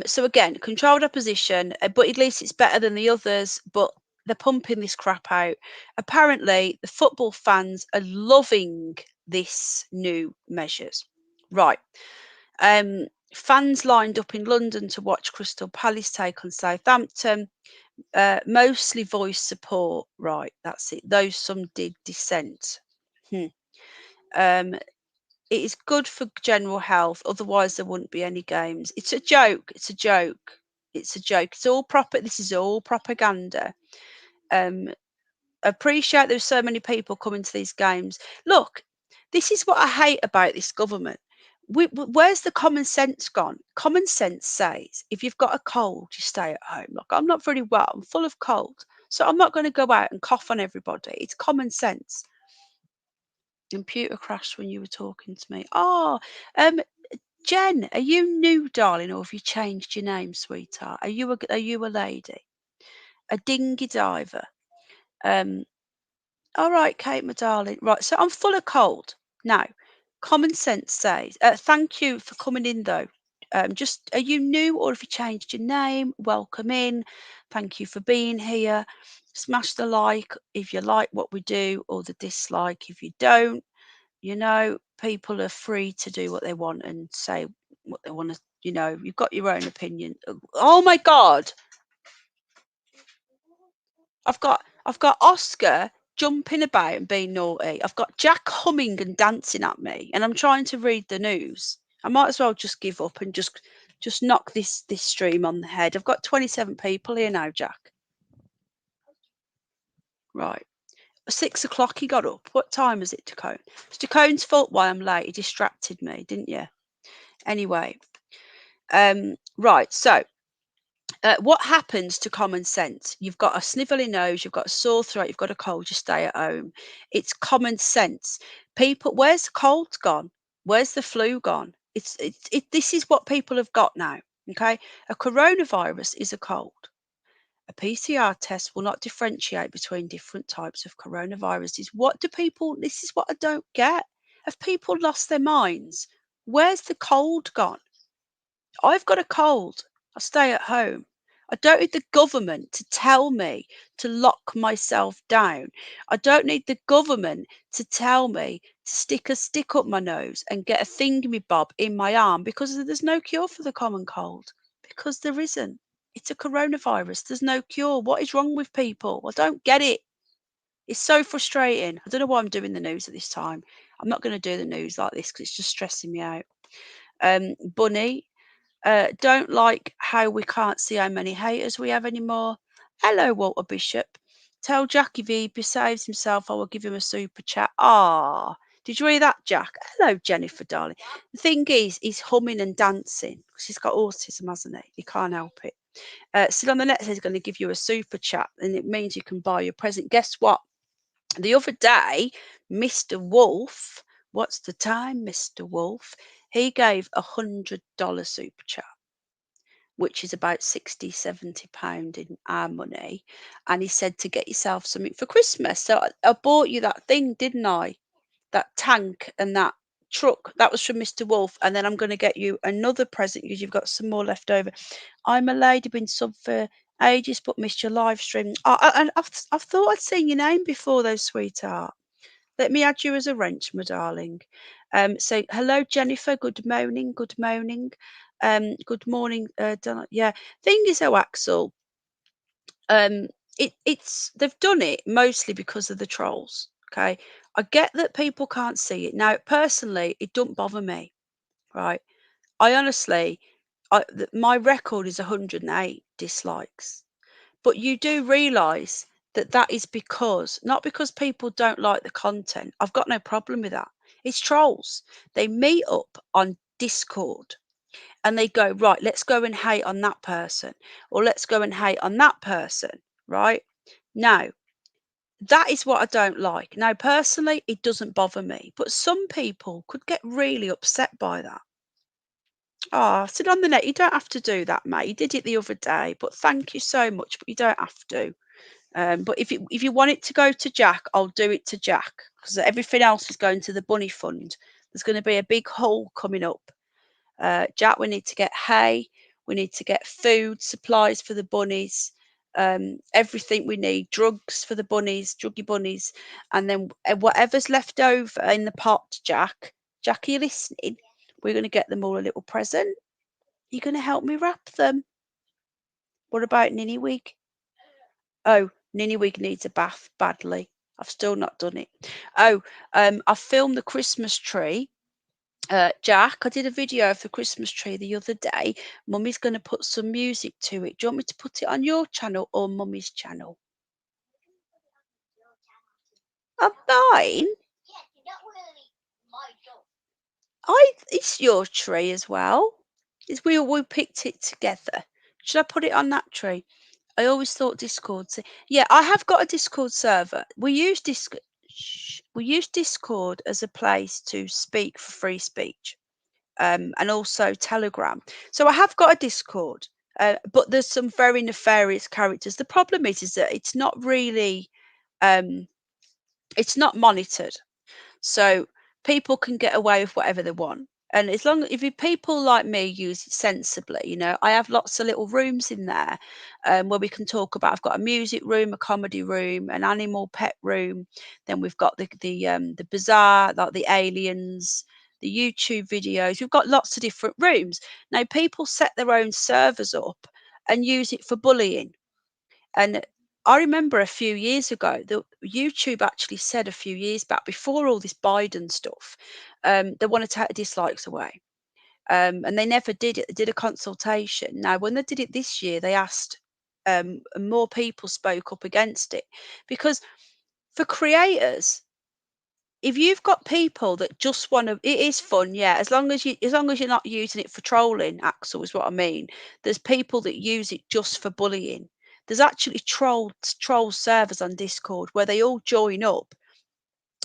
So again, controlled opposition, but at least it's better than the others, but they're pumping this crap out. Apparently, the football fans are loving this new measures. Right. Fans lined up in London to watch Crystal Palace take on Southampton. Mostly voiced support. Right, that's it. Though some did dissent. It is good for general health, otherwise there wouldn't be any games. It's a joke. It's a joke. It's all proper. This is all propaganda. Appreciate there's so many people coming to these games. Look, this is what I hate about this government. Where's the common sense gone? Common sense says if you've got a cold, you stay at home. Look, I'm not very well. I'm full of cold, so I'm not going to go out and cough on everybody. It's common sense. Computer crashed when you were talking to me. Oh, Jen, are you new, darling, or have you changed your name, sweetheart? Are you a lady? A dinghy diver? All right, Kate, my darling. Right, so I'm full of cold. Now, common sense says, thank you for coming in, though. Just, are you new or have you changed your name? Welcome in. Thank you for being here. Smash the like if you like what we do, or the dislike if you don't. You know, people are free to do what they want and say what they want to, you've got your own opinion. Oh my God. I've got Oscar jumping about and being naughty. I've got Jack humming and dancing at me, and I'm trying to read the news. I might as well just give up and just knock this stream on the head. I've got 27 people here now, Jack. Right. 6 o'clock he got up. What time is it, Tacone? It's Tacone's fault why I'm late. He distracted me, didn't you? Anyway. Right. So what happens to common sense? You've got a snivelly nose, you've got a sore throat, you've got a cold, you stay at home. It's common sense. People, where's the cold gone? Where's the flu gone? This is what people have got now. Okay. A coronavirus is a cold. A PCR test will not differentiate between different types of coronaviruses. This is what I don't get. Have people lost their minds? Where's the cold gone? I've got a cold. I stay at home. I don't need the government to tell me to lock myself down. I don't need the government to tell me to stick a stick up my nose and get a thingamabob in my arm because there's no cure for the common cold. Because there isn't. It's a coronavirus. There's no cure. What is wrong with people? I don't get it. It's so frustrating. I don't know why I'm doing the news at this time. I'm not going to do the news like this because it's just stressing me out. Bunny, don't like how we can't see how many haters we have anymore. Hello, Walter Bishop. Tell Jack if he behaves himself, I will give him a super chat. Ah, did you hear that, Jack? Hello, Jennifer, darling. The thing is, he's humming and dancing because he's got autism, hasn't he? He can't help it. Still on the net says he's going to give you a super chat, and it means you can buy your present. Guess what? The other day, Mr. Wolf, what's the time, Mr. Wolf? He gave $100 super chat, which is about 60, 70 pound in our money. And he said to get yourself something for Christmas. So I bought you that thing, didn't I? That tank and that truck. That was from Mr. Wolf. And then I'm going to get you another present because you've got some more left over. I'm a lady, been sub for ages, but missed your live stream. I've thought I'd seen your name before, though, sweetheart. Let me add you as a wrench, my darling. So hello, Jennifer. Good morning. Good morning. Good morning. Yeah. Thing is, though, Axel, they've done it mostly because of the trolls. Okay. I get that people can't see it. Now, personally, it don't bother me. Right. I honestly, my record is 108 dislikes. But you do realise that is not because people don't like the content. I've got no problem with that. It's trolls. They meet up on Discord and they go, right, let's go and hate on that person, or let's go and hate on that person, right? Now, that is what I don't like. Now, personally, it doesn't bother me, but some people could get really upset by that. Oh, sit on the net. You don't have to do that, mate. You did it the other day, but thank you so much, but you don't have to. But if you want it to go to Jack, I'll do it to Jack, because everything else is going to the bunny fund. There's going to be a big haul coming up. Jack, we need to get hay. We need to get food supplies for the bunnies. Everything we need, drugs for the bunnies, druggy bunnies, and then whatever's left over in the pot, Jack. Jack, are you listening? We're going to get them all a little present. You're going to help me wrap them. What about Ninny-Wig? Oh, Ninny-Wig needs a bath badly. I've still not done it. Oh, I filmed the Christmas tree. Jack, I did a video of the Christmas tree the other day. Mummy's going to put some music to it. Do you want me to put it on your channel or Mummy's channel? On mine? It's your tree as well. We picked it together. Should I put it on that tree? I always thought Discord. Yeah, I have got a Discord server. We use Discord as a place to speak for free speech, and also Telegram. So I have got a Discord, but there's some very nefarious characters. The problem is that it's not really, it's not monitored. So people can get away with whatever they want. And as long if people like me use it sensibly, I have lots of little rooms in there, where we can talk about. I've got a music room, a comedy room, an animal pet room. Then we've got the bazaar, like the aliens, the YouTube videos. We've got lots of different rooms. Now people set their own servers up and use it for bullying. And I remember a few years ago that YouTube actually said a few years back, before all this Biden stuff, they want to take the dislikes away. And they never did it. They did a consultation. Now, when they did it this year, they asked, and more people spoke up against it, because for creators, if you've got people that just want to, it is fun, yeah. As long as you're not using it for trolling, Axel, is what I mean. There's people that use it just for bullying. There's actually troll servers on Discord where they all join up.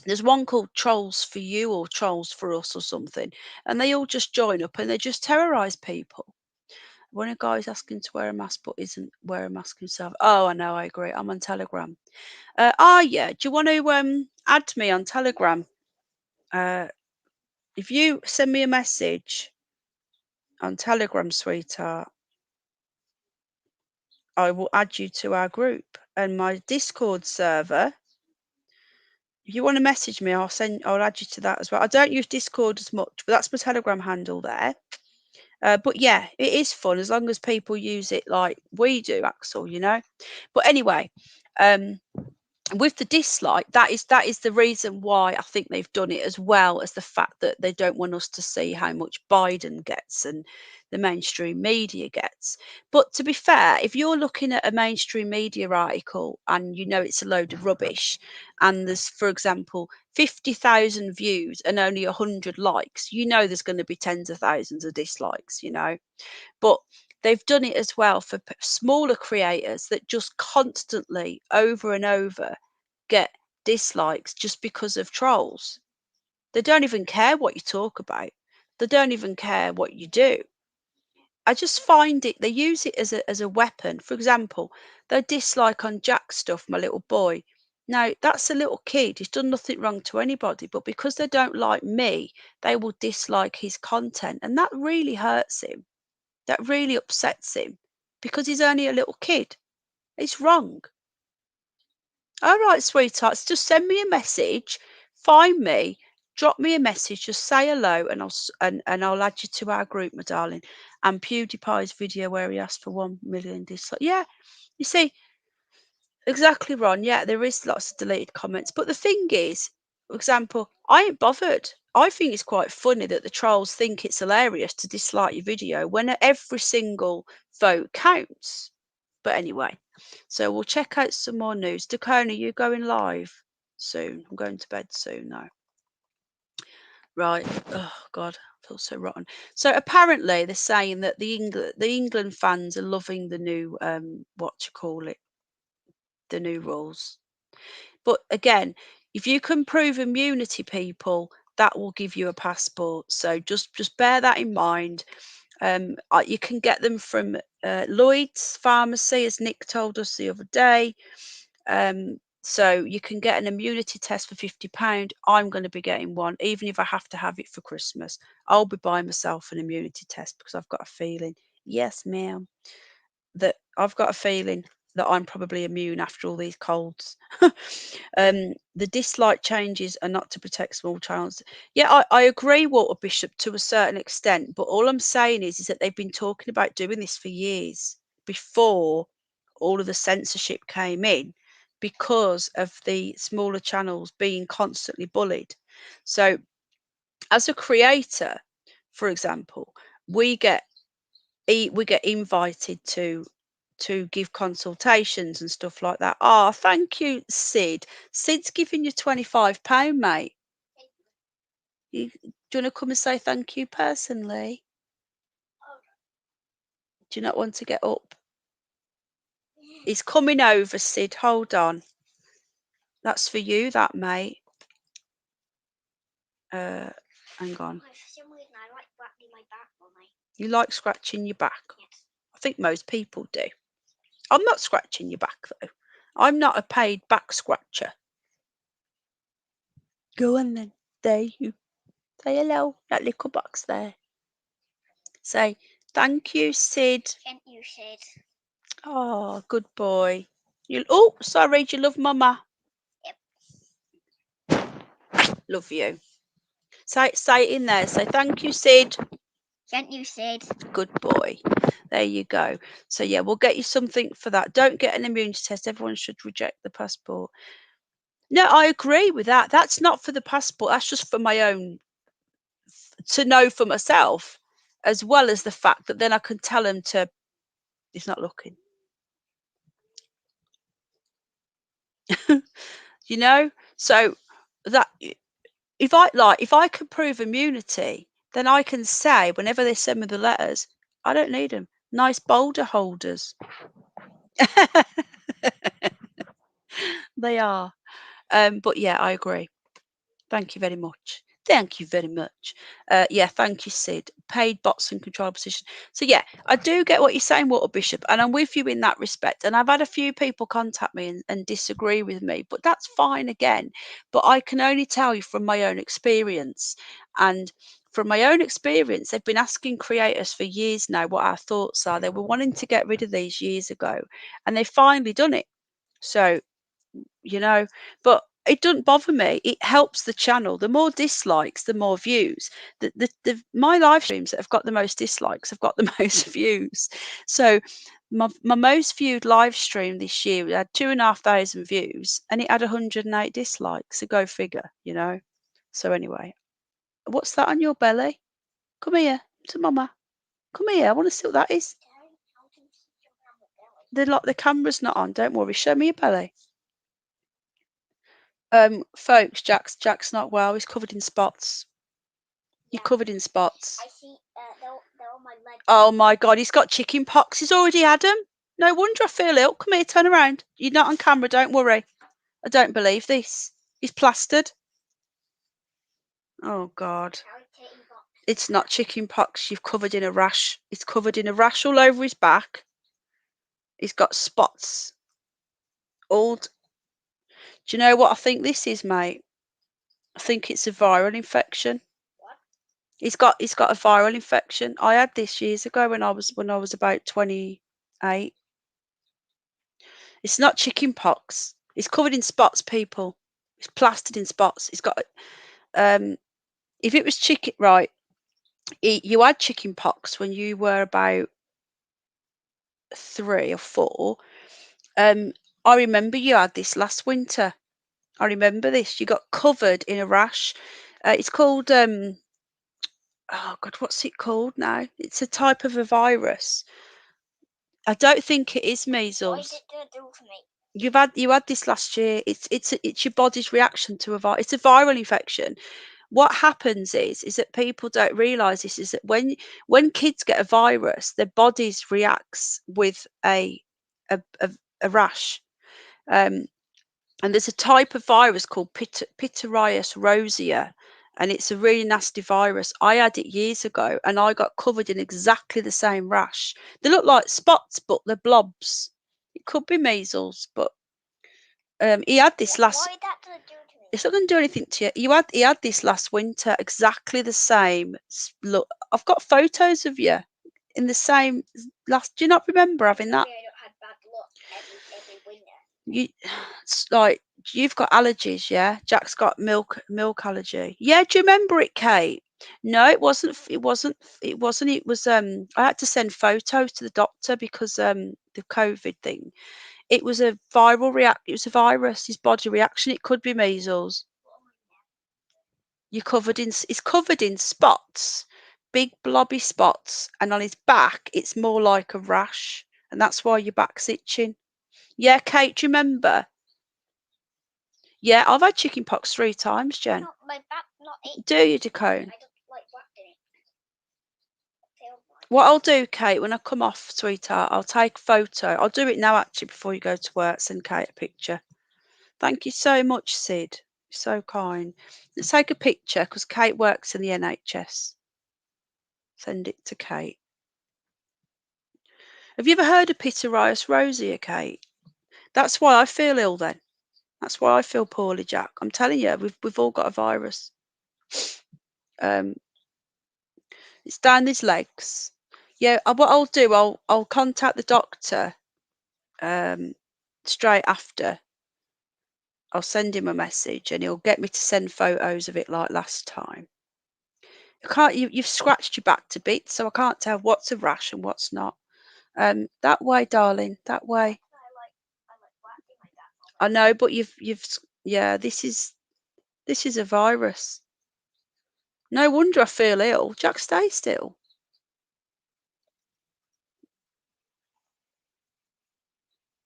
There's one called Trolls for You or Trolls for Us or something, and they all just join up and they just terrorize people. When a guy's asking to wear a mask but isn't wear a mask himself. Oh, I know, I agree. I'm on Telegram. Yeah. Do you want to add me on Telegram? If you send me a message on Telegram, sweetheart, I will add you to our group. And my Discord server, if you want to message me, I'll add you to that as well. I don't use Discord as much, but that's my Telegram handle there. But yeah, it is fun as long as people use it like we do, Axel, But anyway, with the dislike, that is the reason why I think they've done it, as well as the fact that they don't want us to see how much Biden gets and the mainstream media gets. But to be fair, if you're looking at a mainstream media article and it's a load of rubbish, and there's, for example, 50,000 views and only 100 likes, there's going to be tens of thousands of dislikes, But they've done it as well for smaller creators that just constantly, over and over, get dislikes just because of trolls. They don't even care what you talk about. They don't even care what you do. I just find they use it as a weapon. For example, they dislike on Jack stuff, my little boy. Now, that's a little kid. He's done nothing wrong to anybody, but because they don't like me, they will dislike his content. And that really hurts him. That really upsets him, because he's only a little kid. It's wrong. All right, sweethearts, just send me a message, find me, drop me a message, just say hello, and I'll add you to our group, my darling. And PewDiePie's video where he asked for 1 million dislikes. Yeah, you see, exactly, Ron. Yeah, there is lots of deleted comments, but the thing is, for example, I ain't bothered. I think it's quite funny that the trolls think it's hilarious to dislike your video when every single vote counts. But anyway, so we'll check out some more news. Dakona, you going live soon? I'm going to bed soon now. Right. Oh, God. feel so rotten. So apparently they're saying that the England fans are loving the new the new rules. But again, if you can prove immunity, people, that will give you a passport. So just bear that in mind. You can get them from Lloyd's Pharmacy, as Nick told us the other day. So you can get an immunity test for £50. I'm going to be getting one, even if I have to have it for Christmas. I'll be buying myself an immunity test because I've got a feeling, yes, ma'am, that I've got a feeling that I'm probably immune after all these colds. The dislike changes are not to protect small channels. Yeah, I agree, Walter Bishop, to a certain extent, but all I'm saying is that they've been talking about doing this for years before all of the censorship came in, because of the smaller channels being constantly bullied. So as a creator, for example, we get invited to give consultations and stuff like that. Oh, thank you, Sid. Sid's giving you £25, mate. Do you want to come and say thank you personally? Do you not want to get up? He's coming over, Sid. Hold on. That's for you, that, mate. Hang on. For some reason, I like scratching my back, Mummy. You like scratching your back? Yes. I think most people do. I'm not scratching your back, though. I'm not a paid back scratcher. Go on then. There you. Say hello. That little box there. Say thank you, Sid. Thank you, Sid. Oh, good boy. Oh, sorry. Do you love Mama? Yep. Love you. Say it in there. Say thank you, Sid. Thank you, Sid. Good boy. There you go. So yeah, we'll get you something for that. Don't get an immunity test. Everyone should reject the passport. No, I agree with that. That's not for the passport. That's just for my own, to know for myself, as well as the fact that then I can tell him to. He's not looking. You know, so that if I can prove immunity, then I can say whenever they send me the letters, I don't need them. Nice boulder holders. They are. But yeah, I agree. Thank you very much. Thank you very much. Yeah, thank you, Sid. Paid bots and control position. So yeah, I do get what you're saying, Walter Bishop, and I'm with you in that respect. And I've had a few people contact me and disagree with me, but that's fine again. But I can only tell you from my own experience. And from my own experience, they've been asking creators for years now what our thoughts are. They were wanting to get rid of these years ago, and they've finally done it. So, but it doesn't bother me. It helps the channel. The more dislikes, the more views. My live streams that have got the most dislikes have got the most views. So my most viewed live stream this year had 2,500 views, and it had 108 dislikes. So go figure, So anyway, what's that on your belly? Come here to Mama. Come here. I want to see what that is. The camera's not on. Don't worry. Show me your belly. Folks, Jack's not well. He's covered in spots. You're covered in spots. I see. They're on my leg. Oh my God, he's got chicken pox. He's already had them. No wonder I feel ill. Come here, turn around. You're not on camera. Don't worry. I don't believe this. He's plastered. Oh God. It's not chicken pox. You've covered in a rash. He's covered in a rash all over his back. He's got spots. Do you know what I think this is, mate? I think it's a viral infection. What? He's got a viral infection. I had this years ago when I was about 28. It's not chicken pox. It's covered in spots, people. It's plastered in spots. It's got if it was chicken, right? You had chicken pox when you were about 3 or 4. I remember you had this last winter. I remember this. You got covered in a rash. It's called oh God, what's it called now? It's a type of a virus. I don't think it is measles. What did it do to me? You had this last year. It's your body's reaction to a virus. It's a viral infection. what happens is that people don't realise this, is that when kids get a virus, their bodies reacts with a rash. And there's a type of virus called Pityriasis rosea, and it's a really nasty virus. I had it years ago, and I got covered in exactly the same rash. They look like spots, but they're blobs. It could be measles, but he had this last. Why that doesn't do to me? It's not going to do anything to you. He had this last winter, exactly the same. Look, I've got photos of you in the same last. Do you not remember having that? Maybe I don't have bad luck every winter. It's like you've got allergies, yeah? Jack's got milk allergy. Yeah, do you remember it, Kate? No, it wasn't. It was I had to send photos to the doctor because the COVID thing. It was a viral it was a virus, his body reaction. It could be measles. It's covered in spots, big blobby spots, and on his back it's more like a rash, and that's why your back's itching. Yeah, Kate, do you remember? Yeah, I've had chickenpox 3 times, Jen. No, my back not itchy. Do you, Dacone? I don't like whacking it. What I'll do, Kate, when I come off, sweetheart, I'll take a photo. I'll do it now, actually, before you go to work. Send Kate a picture. Thank you so much, Sid. You're so kind. Let's take a picture because Kate works in the NHS. Send it to Kate. Have you ever heard of Pityriasis rosea, Kate? That's why I feel ill then. That's why I feel poorly, Jack. I'm telling you, we've all got a virus. It's down his legs. Yeah, what I'll do, I'll contact the doctor straight after. I'll send him a message and he'll get me to send photos of it like last time. You've scratched your back to bits, so I can't tell what's a rash and what's not. That way, darling, that way. I know, but yeah, this is a virus. No wonder I feel ill. Jack, stay still.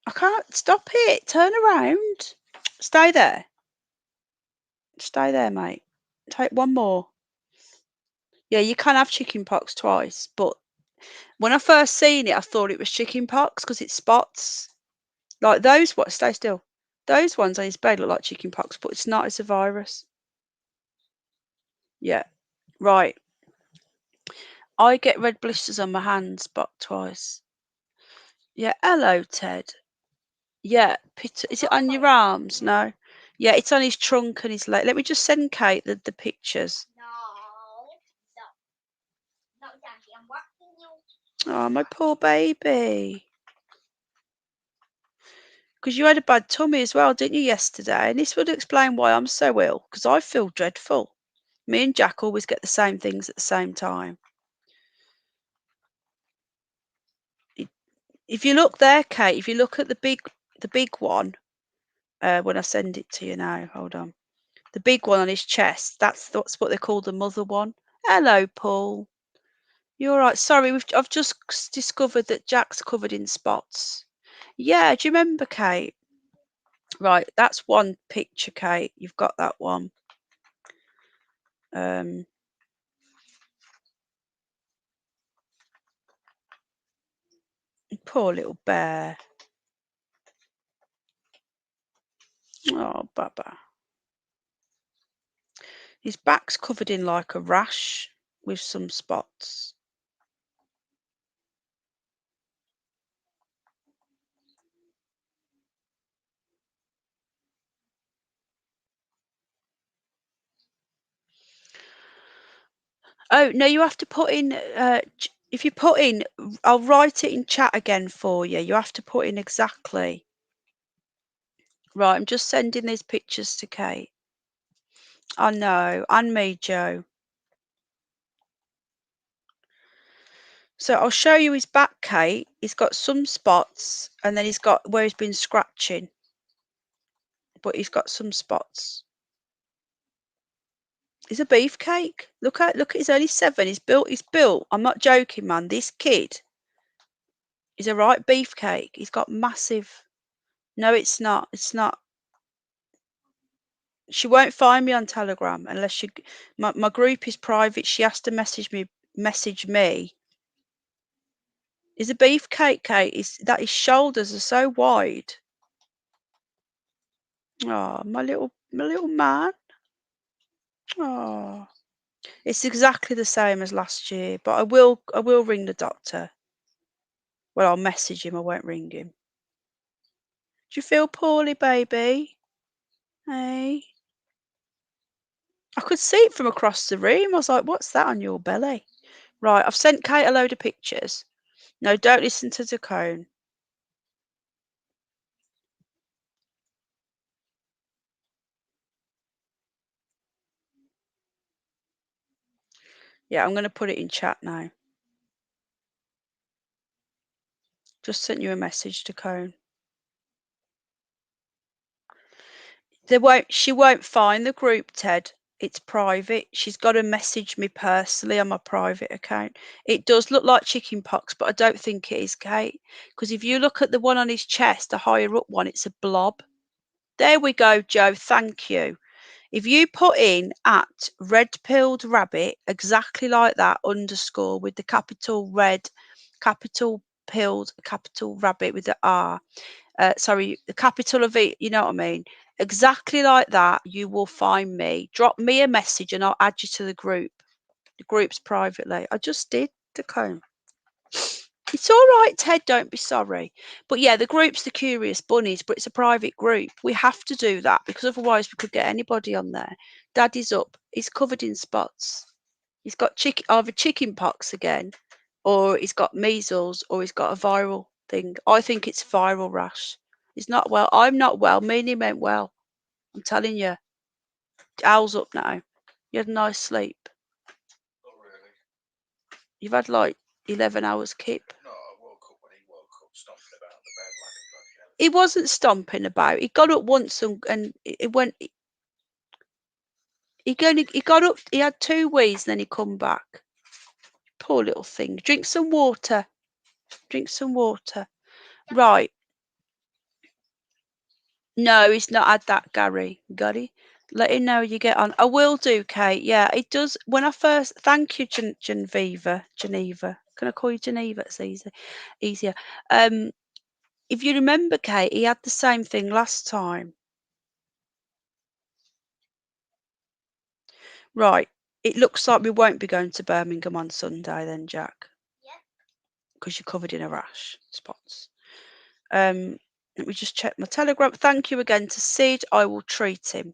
I can't stop it. Turn around. Stay there. Stay there, mate. Take one more. Yeah, you can have chickenpox twice, but when I first seen it, I thought it was chickenpox because it spots. Like those, what? Stay still. Those ones on his bed look like chickenpox, but it's not. It's a virus. Yeah, right. I get red blisters on my hands, but twice. Yeah, hello, Ted. Yeah, is it on your arms? No. Yeah, it's on his trunk and his leg. Let me just send Kate the pictures. No, Daddy, I'm whacking you. Oh, my poor baby. Because you had a bad tummy as well, didn't you, yesterday? And this would explain why I'm so ill, because I feel dreadful. Me and Jack always get the same things at the same time. If you look there, Kate, if you look at the big one, when I send it to you now, hold on. The big one on his chest, that's what they call the mother one. Hello, Paul. You're all right. Sorry, I've just discovered that Jack's covered in spots. Yeah, do you remember, Kate? Right, that's one picture, Kate. You've got that one. Poor little bear. Oh, Baba. His back's covered in like a rash with some spots. Oh, no, you have to put in, if you put in, I'll write it in chat again for you. You have to put in exactly. Right, I'm just sending these pictures to Kate. I know, and me, Joe. So I'll show you his back, Kate. He's got some spots, and then he's got where he's been scratching. But he's got some spots. He's a beefcake. Look, he's only 7. He's built. I'm not joking, man. This kid is a right beefcake. He's got massive. No, it's not. It's not. She won't find me on Telegram unless she. My group is private. She has to message me. Is a beefcake, Kate? That his shoulders are so wide. Oh, my little man. Oh, it's exactly the same as last year. But I will ring the doctor. Well, I'll message him. I won't ring him. Do you feel poorly, baby? Hey. I could see it from across the room. I was like, what's that on your belly? Right, I've sent Kate a load of pictures. No, don't listen to Dacone. Yeah, I'm going to put it in chat now. Just sent you a message, Dacone. She won't find the group, Ted. It's private. She's got to message me personally on my private account. It does look like chicken pox, but I don't think it is, Kate. Because if you look at the one on his chest, the higher up one, it's a blob. There we go, Joe. Thank you. If you put in at red-pilled rabbit, exactly like that, underscore with the capital red, capital pilled, capital rabbit with the R. Sorry, the capital of it, you know what I mean? Exactly like that, you will find me. Drop me a message and I'll add you to the group. The group's privately. I just did, Dacone. It's all right, Ted, don't be sorry. But yeah, the group's the Curious Bunnies, but it's a private group. We have to do that because otherwise we could get anybody on there. Daddy's up. He's covered in spots. He's got either chicken pox again, or he's got measles, or he's got a viral thing. I think it's viral rash. He's not well. I'm not well. Me and him ain't well. I'm telling you. Al's up now. You had a nice sleep. Not really. You've had like 11 hours kip. No, I woke up when he woke up, stomping about the bed like a bloody hell. He wasn't stomping about. He got up once and it went. He got up. He had 2 wheeze, and then he come back. Poor little thing. Drink some water. Drink some water. Right. No, he's not had that, Gary. Let him know you get on. I will do, Kate. Yeah, it does. When I first, thank you, Geneva. Can I call you Geneva? It's easier. If you remember, Kate, he had the same thing last time. Right. It looks like we won't be going to Birmingham on Sunday then, Jack. Yeah. Because you're covered in a rash spots. Let me just check my Telegram. Thank you again to Sid. I will treat him.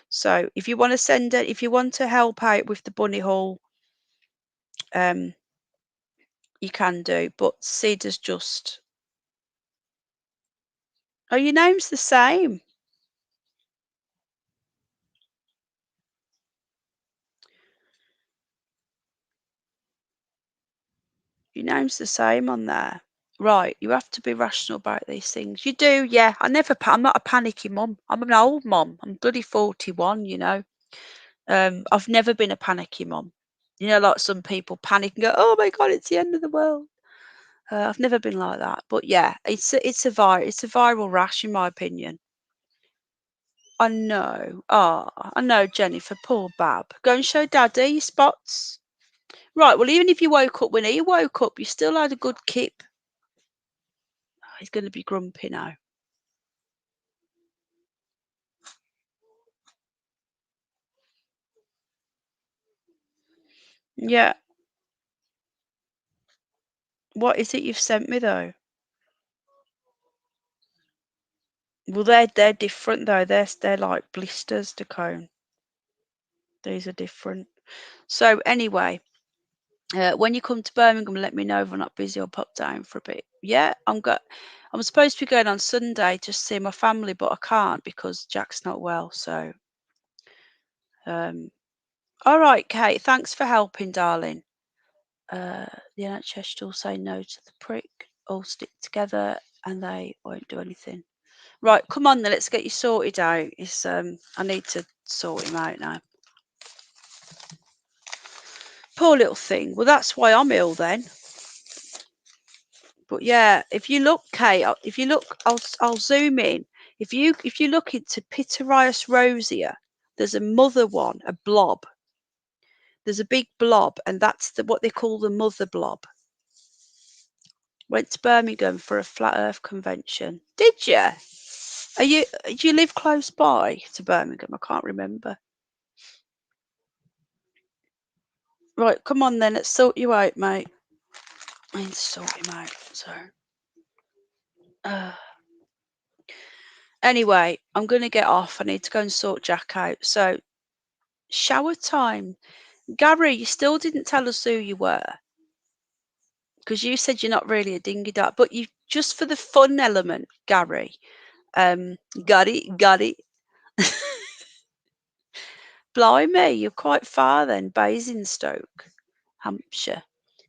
So if you want to send it, if you want to help out with the bunny haul, you can do. But Sid has just. Oh, your name's the same. Your name's the same on there. Right, you have to be rational about these things. You do, yeah. I'm not a panicky mum. I'm an old mum. I'm bloody 41, you know. I've never been a panicky mum. You know, like some people panic and go, "Oh my God, it's the end of the world." I've never been like that. But yeah, it's a viral rash, in my opinion. I know. I know, Jennifer. Poor Bab. Go and show Daddy your spots. Right. Well, even if you woke up when he woke up, you still had a good kip. Oh, he's going to be grumpy now. Yeah. What is it you've sent me though? Well, they're different though. They're like blisters, Dacone. These are different. So anyway, when you come to Birmingham, let me know if I'm not busy. I'll pop down for a bit. Yeah, I'm supposed to be going on Sunday to see my family, but I can't because Jack's not well. So, all right, Kate. Thanks for helping, darling. The NHS should all say no to the prick. All stick together, and they won't do anything. Right, come on then. Let's get you sorted out. I need to sort him out now. Poor little thing. Well, that's why I'm ill then. But yeah, if you look, Kate, I'll zoom in. If you look into Pityriasis rosea, There's a mother one, a blob. There's a big blob, and that's what they call the mother blob. Went to Birmingham for a flat Earth convention. Did you? Do you live close by to Birmingham? I can't remember. Right, come on then. Let's sort you out, mate. I need to sort him out. So, anyway, I'm going to get off. I need to go and sort Jack out. So, shower time. Gary, you still didn't tell us who you were. Because you said you're not really a dingy dog, but you just for the fun element, Gary. Got it. Blimey, you're quite far then, Basingstoke, Hampshire.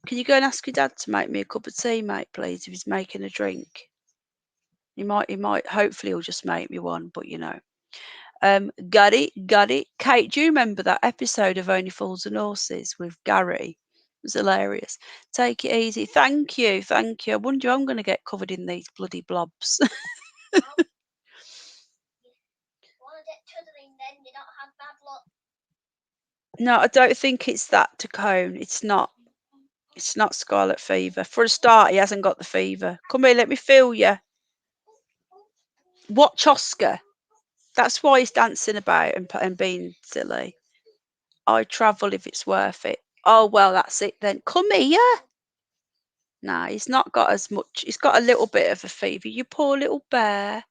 Can you go and ask your dad to make me a cup of tea, mate, please, if he's making a drink? He might, hopefully he'll just make me one, but you know. Got it. Kate, do you remember that episode of Only Fools and Horses with Gary? It was hilarious. Take it easy. Thank you. I wonder I'm going to get covered in these bloody blobs. You want to get chuddling then, you don't have bad luck. No, I don't think it's that, Tacone. It's not. It's not scarlet fever. For a start, he hasn't got the fever. Come here, let me feel you. Watch Oscar. That's why he's dancing about and being silly. I travel if it's worth it. Oh, well, that's it then. Come here. Nah, he's not got as much. He's got a little bit of a fever. You poor little bear.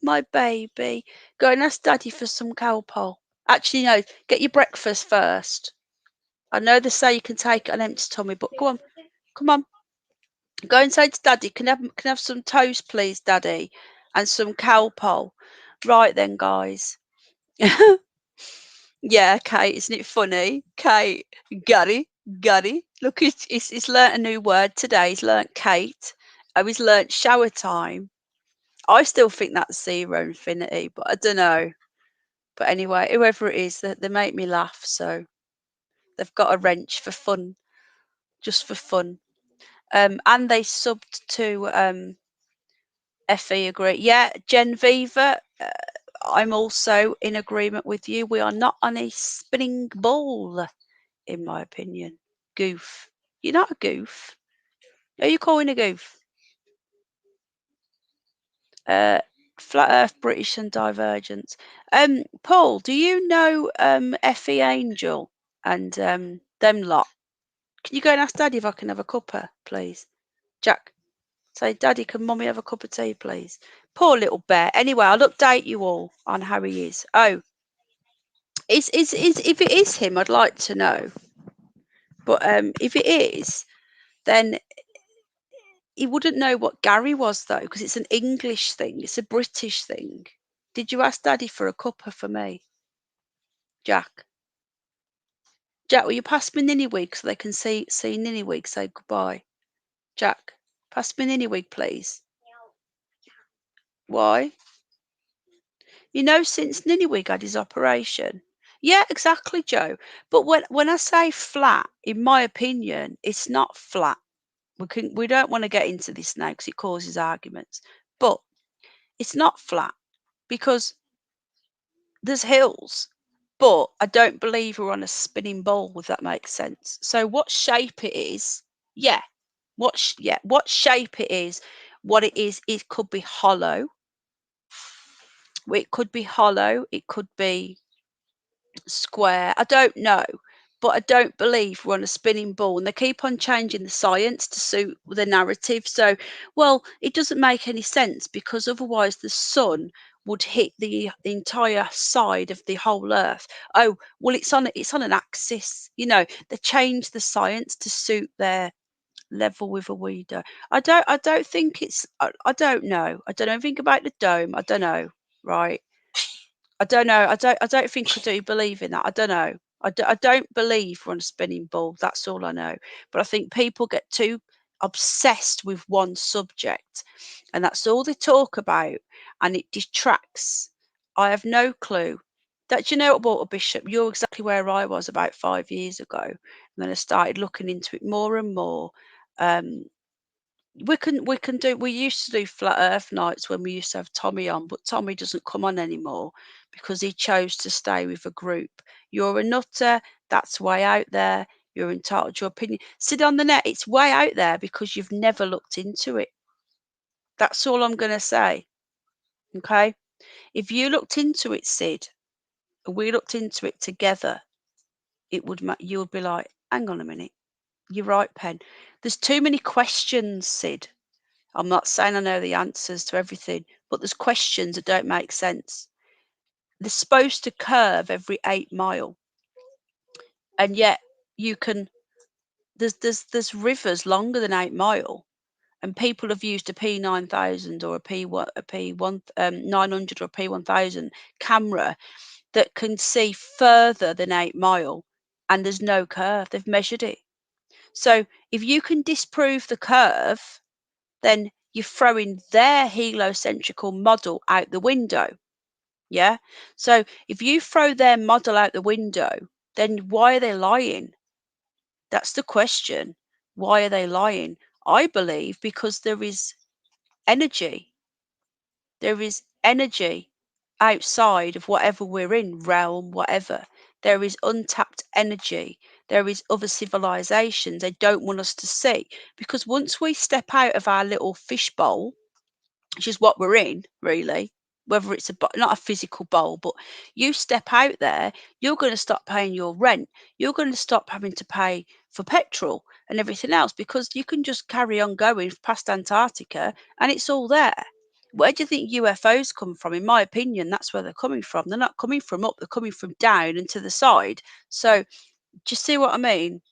My baby. Go and ask Daddy for some Calpol. Actually, no. Get your breakfast first. I know they say you can take it on empty tummy, but go on. Come on. Go and say to Daddy, can I have some toast, please, Daddy? And some Calpol. Right then, guys. Yeah, Kate, isn't it funny? Kate, Gary. Look, he's learnt a new word today. He's learnt Kate. Oh, he's learnt shower time. I still think that's zero infinity, but I don't know. But anyway, whoever it is, they make me laugh. So they've got a wrench for fun, just for fun. And they subbed to FE agree. Yeah, Genviva, I'm also in agreement with you. We are not on a spinning ball, in my opinion. Goof. You're not a goof. Are you calling a goof? Flat Earth, British and Divergence. Paul, do you know FE Angel and them lot? Can you go and ask Daddy if I can have a cuppa, please? Jack, say, Daddy, can Mummy have a cup of tea, please? Poor little bear. Anyway, I'll update you all on how he is. Oh, is if it is him, I'd like to know. But if it is, then he wouldn't know what Gary was, though, because it's an English thing. It's a British thing. Did you ask Daddy for a cuppa for me? Jack? Jack, will you pass me Ninny-Wig so they can see Ninny-Wig say goodbye? Jack, pass me Ninny-Wig, please. Why? You know, since Ninny-Wig had his operation. Yeah, exactly, Joe. But when I say flat, in my opinion, it's not flat. We don't want to get into this now because it causes arguments. But it's not flat because there's hills. But I don't believe we're on a spinning ball, if that makes sense. So what shape it is, what shape it is, what it is, it could be hollow. It could be hollow. It could be square. I don't know, but I don't believe we're on a spinning ball, and they keep on changing the science to suit the narrative. So, well, it doesn't make any sense because otherwise the sun would hit the entire side of the whole Earth. Oh, well, it's on an axis. You know, they change the science to suit their level with a weeder. I don't think it's. I don't know. I don't know anything about the dome. I don't know. Right. I don't know. I don't think I do believe in that. I don't know. I don't believe we're on a spinning ball. That's all I know. But I think people get too obsessed with one subject, and that's all they talk about, and it detracts. I have no clue. That you know what, Walter Bishop, you're exactly where I was about 5 years ago, and then I started looking into it more and more. we used to do flat earth nights when we used to have Tommy on, but Tommy doesn't come on anymore because he chose to stay with a group. You're a nutter, that's way out there. You're entitled to your opinion. Sit on the net, it's way out there because you've never looked into it. That's all I'm gonna say. Okay? If you looked into it, Sid, and we looked into it together, you would be like, hang on a minute. You're right, Pen. There's too many questions, Sid. I'm not saying I know the answers to everything, but there's questions that don't make sense. They're supposed to curve every 8 mile, and yet you can. There's rivers longer than 8 mile, and people have used a P9000 or a P900 or a P1000 camera that can see further than 8 mile, and there's no curve. They've measured it. So if you can disprove the curve, then you're throwing their heliocentrical model out the window. Yeah. So if you throw their model out the window, then why are they lying? That's the question. Why are they lying? I believe because there is energy. There is energy outside of whatever we're in, realm, whatever. There is untapped energy. There is other civilizations they don't want us to see. Because once we step out of our little fishbowl, which is what we're in, really, whether it's not a physical bowl, but you step out there, you're going to stop paying your rent. You're going to stop having to pay for petrol and everything else because you can just carry on going past Antarctica and it's all there. Where do you think UFOs come from? In my opinion, that's where they're coming from. They're not coming from up, they're coming from down and to the side. So, do you see what I mean?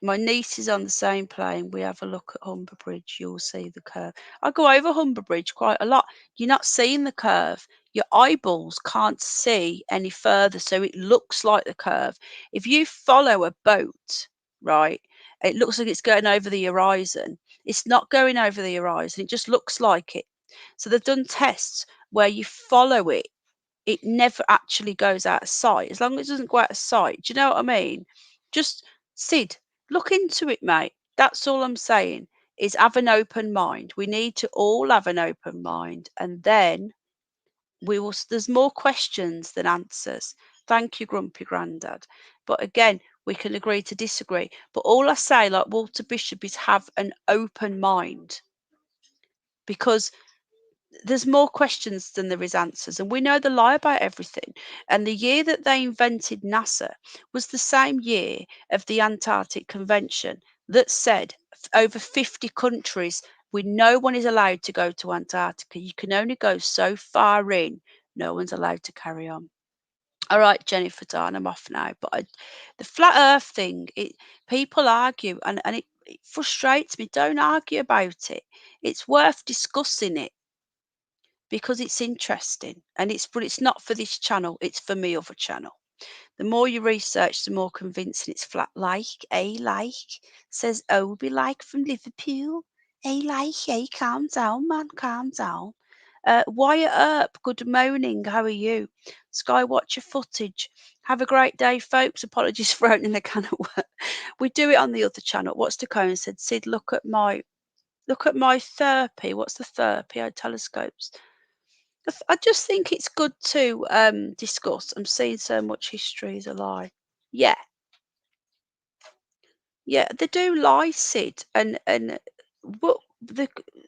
My niece is on the same plane. We have a look at Humber Bridge. You'll see the curve. I go over Humber Bridge quite a lot. You're not seeing the curve. Your eyeballs can't see any further, so it looks like the curve. If you follow a boat, right, it looks like it's going over the horizon. It's not going over the horizon. It just looks like it. So they've done tests where you follow it. It never actually goes out of sight. As long as it doesn't go out of sight. Do you know what I mean? Just Sid, look into it, mate. That's all I'm saying is have an open mind. We need to all have an open mind, and then there's more questions than answers. Thank you, Grumpy Grandad. But again, we can agree to disagree. But all I say, like Walter Bishop, is have an open mind. Because there's more questions than there is answers, and we know the lie about everything. And the year that they invented NASA was the same year of the Antarctic Convention that said over 50 countries, no one is allowed to go to Antarctica. You can only go so far in. No one's allowed to carry on. All right, Jennifer Darn, I'm off now. But the flat Earth thing, people argue, and it frustrates me. Don't argue about it. It's worth discussing it, because it's interesting, and but it's not for this channel, it's for me other channel. The more you research, the more convincing it's flat. Says Obi from Liverpool. Calm down, man, calm down. Wyatt Earp, good morning, how are you? Skywatcher footage. Have a great day, folks. Apologies for opening the can of work. We do it on the other channel. What's the cone said? Sid, look at my therapy. What's the therapy? Telescopes. I just think it's good to discuss. I'm seeing so much history is a lie. Yeah, yeah, they do lie, Sid, and what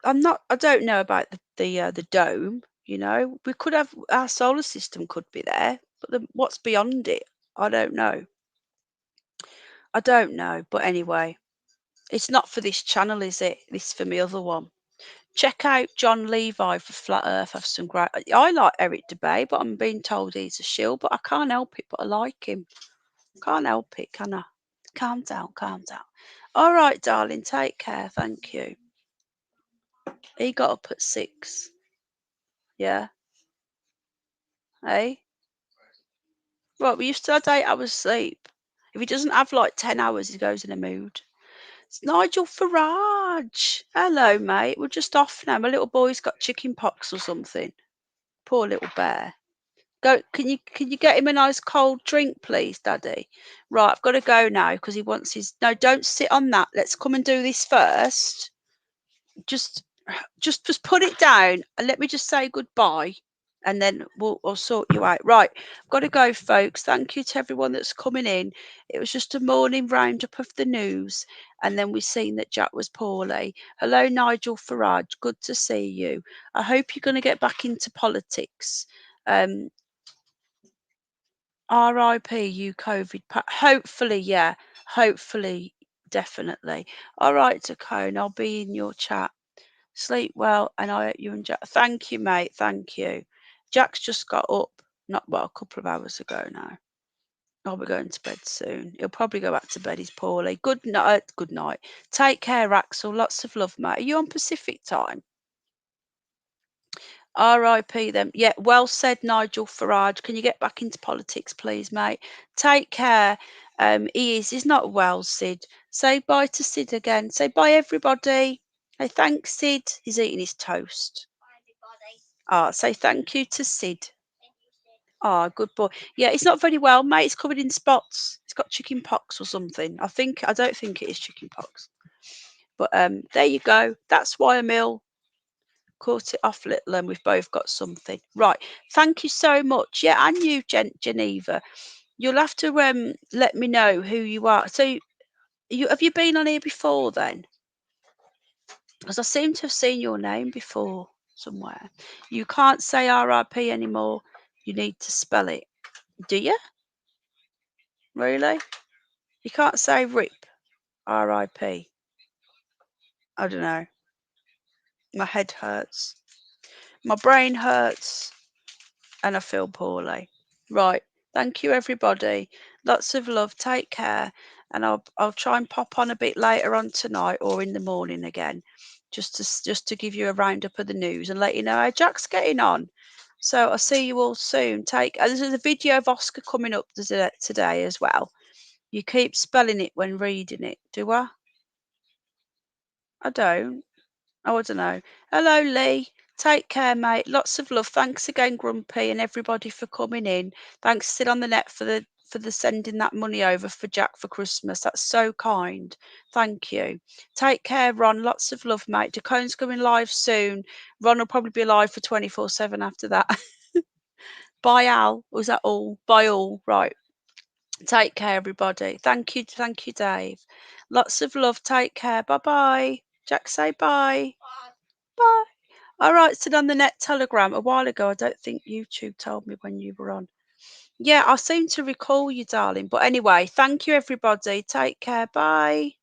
I don't know about the dome. You know, we could have our solar system could be there, but what's beyond it, I don't know. I don't know, but anyway, it's not for this channel, is it? This is for me other one. Check out John Levi for Flat Earth. Have some great. I like Eric Dubay, but I'm being told he's a shill. But I can't help it. But I like him. Can't help it, can I? Calm down, calm down. All right, darling. Take care. Thank you. He got up at 6. Yeah. Hey. Right. We used to have 8 hours sleep. If he doesn't have like 10 hours, he goes in a mood. It's Nigel Farage. Hello, mate. We're just off now. My little boy's got chicken pox or something. Poor little bear. Go. Can you get him a nice cold drink, please, Daddy? Right, I've got to go now because he wants his. No, don't sit on that. Let's come and do this first. just put it down and let me just say goodbye, and then we'll sort you out. Right, I've got to go, folks. Thank you to everyone that's coming in. It was just a morning roundup of the news, and then we've seen that Jack was poorly. Hello, Nigel Farage. Good to see you. I hope you're going to get back into politics. R.I.P. you COVID. Hopefully, yeah. Hopefully, definitely. All right, Tacone, I'll be in your chat. Sleep well, and I hope you and Jack. Thank you, mate. Thank you. Jack's just got up, not well, a couple of hours ago now. I'll be going to bed soon. He'll probably go back to bed. He's poorly. Good night. Good night. Take care, Axel. Lots of love, mate. Are you on Pacific time? R.I.P. them. Yeah, well said, Nigel Farage. Can you get back into politics, please, mate? Take care. He's not well, Sid. Say bye to Sid again. Say bye, everybody. Hey, thanks, Sid. He's eating his toast. Say thank you to Sid. Good boy. Yeah, he's not very well, mate. He's covered in spots. He's got chicken pox or something. I don't think it is chicken pox. But there you go. That's why Emil caught it off little, and we've both got something. Right. Thank you so much. Yeah, and you, Geneva. You'll have to let me know who you are. So have you been on here before then? Because I seem to have seen your name before somewhere. You can't say RIP anymore. You need to spell it. Do you? Really? You can't say RIP. RIP. I don't know. My head hurts. My brain hurts. And I feel poorly. Right. Thank you, everybody. Lots of love. Take care. And I'll try and pop on a bit later on tonight or in the morning again, just to give you a roundup of the news and let you know how Jack's getting on. So I'll see you all soon. There's a video of Oscar coming up today as well. You keep spelling it when reading it, do I? I don't. Oh, I don't know. Hello, Lee. Take care, mate. Lots of love. Thanks again, Grumpy, and everybody for coming in. Thanks, Sit on the Net, for the sending that money over for Jack for Christmas. That's so kind. Thank you. Take care, Ron. Lots of love, mate. Dacone's coming live soon. Ron will probably be live for 24/7 after that. Bye, Al. Was that all? Bye, all. Right. Take care, everybody. Thank you, Dave. Lots of love. Take care. Bye-bye. Jack, say bye. Bye. All right, Sit on the Net Telegram a while ago. I don't think YouTube told me when you were on. Yeah, I seem to recall you, darling. But anyway, thank you, everybody. Take care. Bye.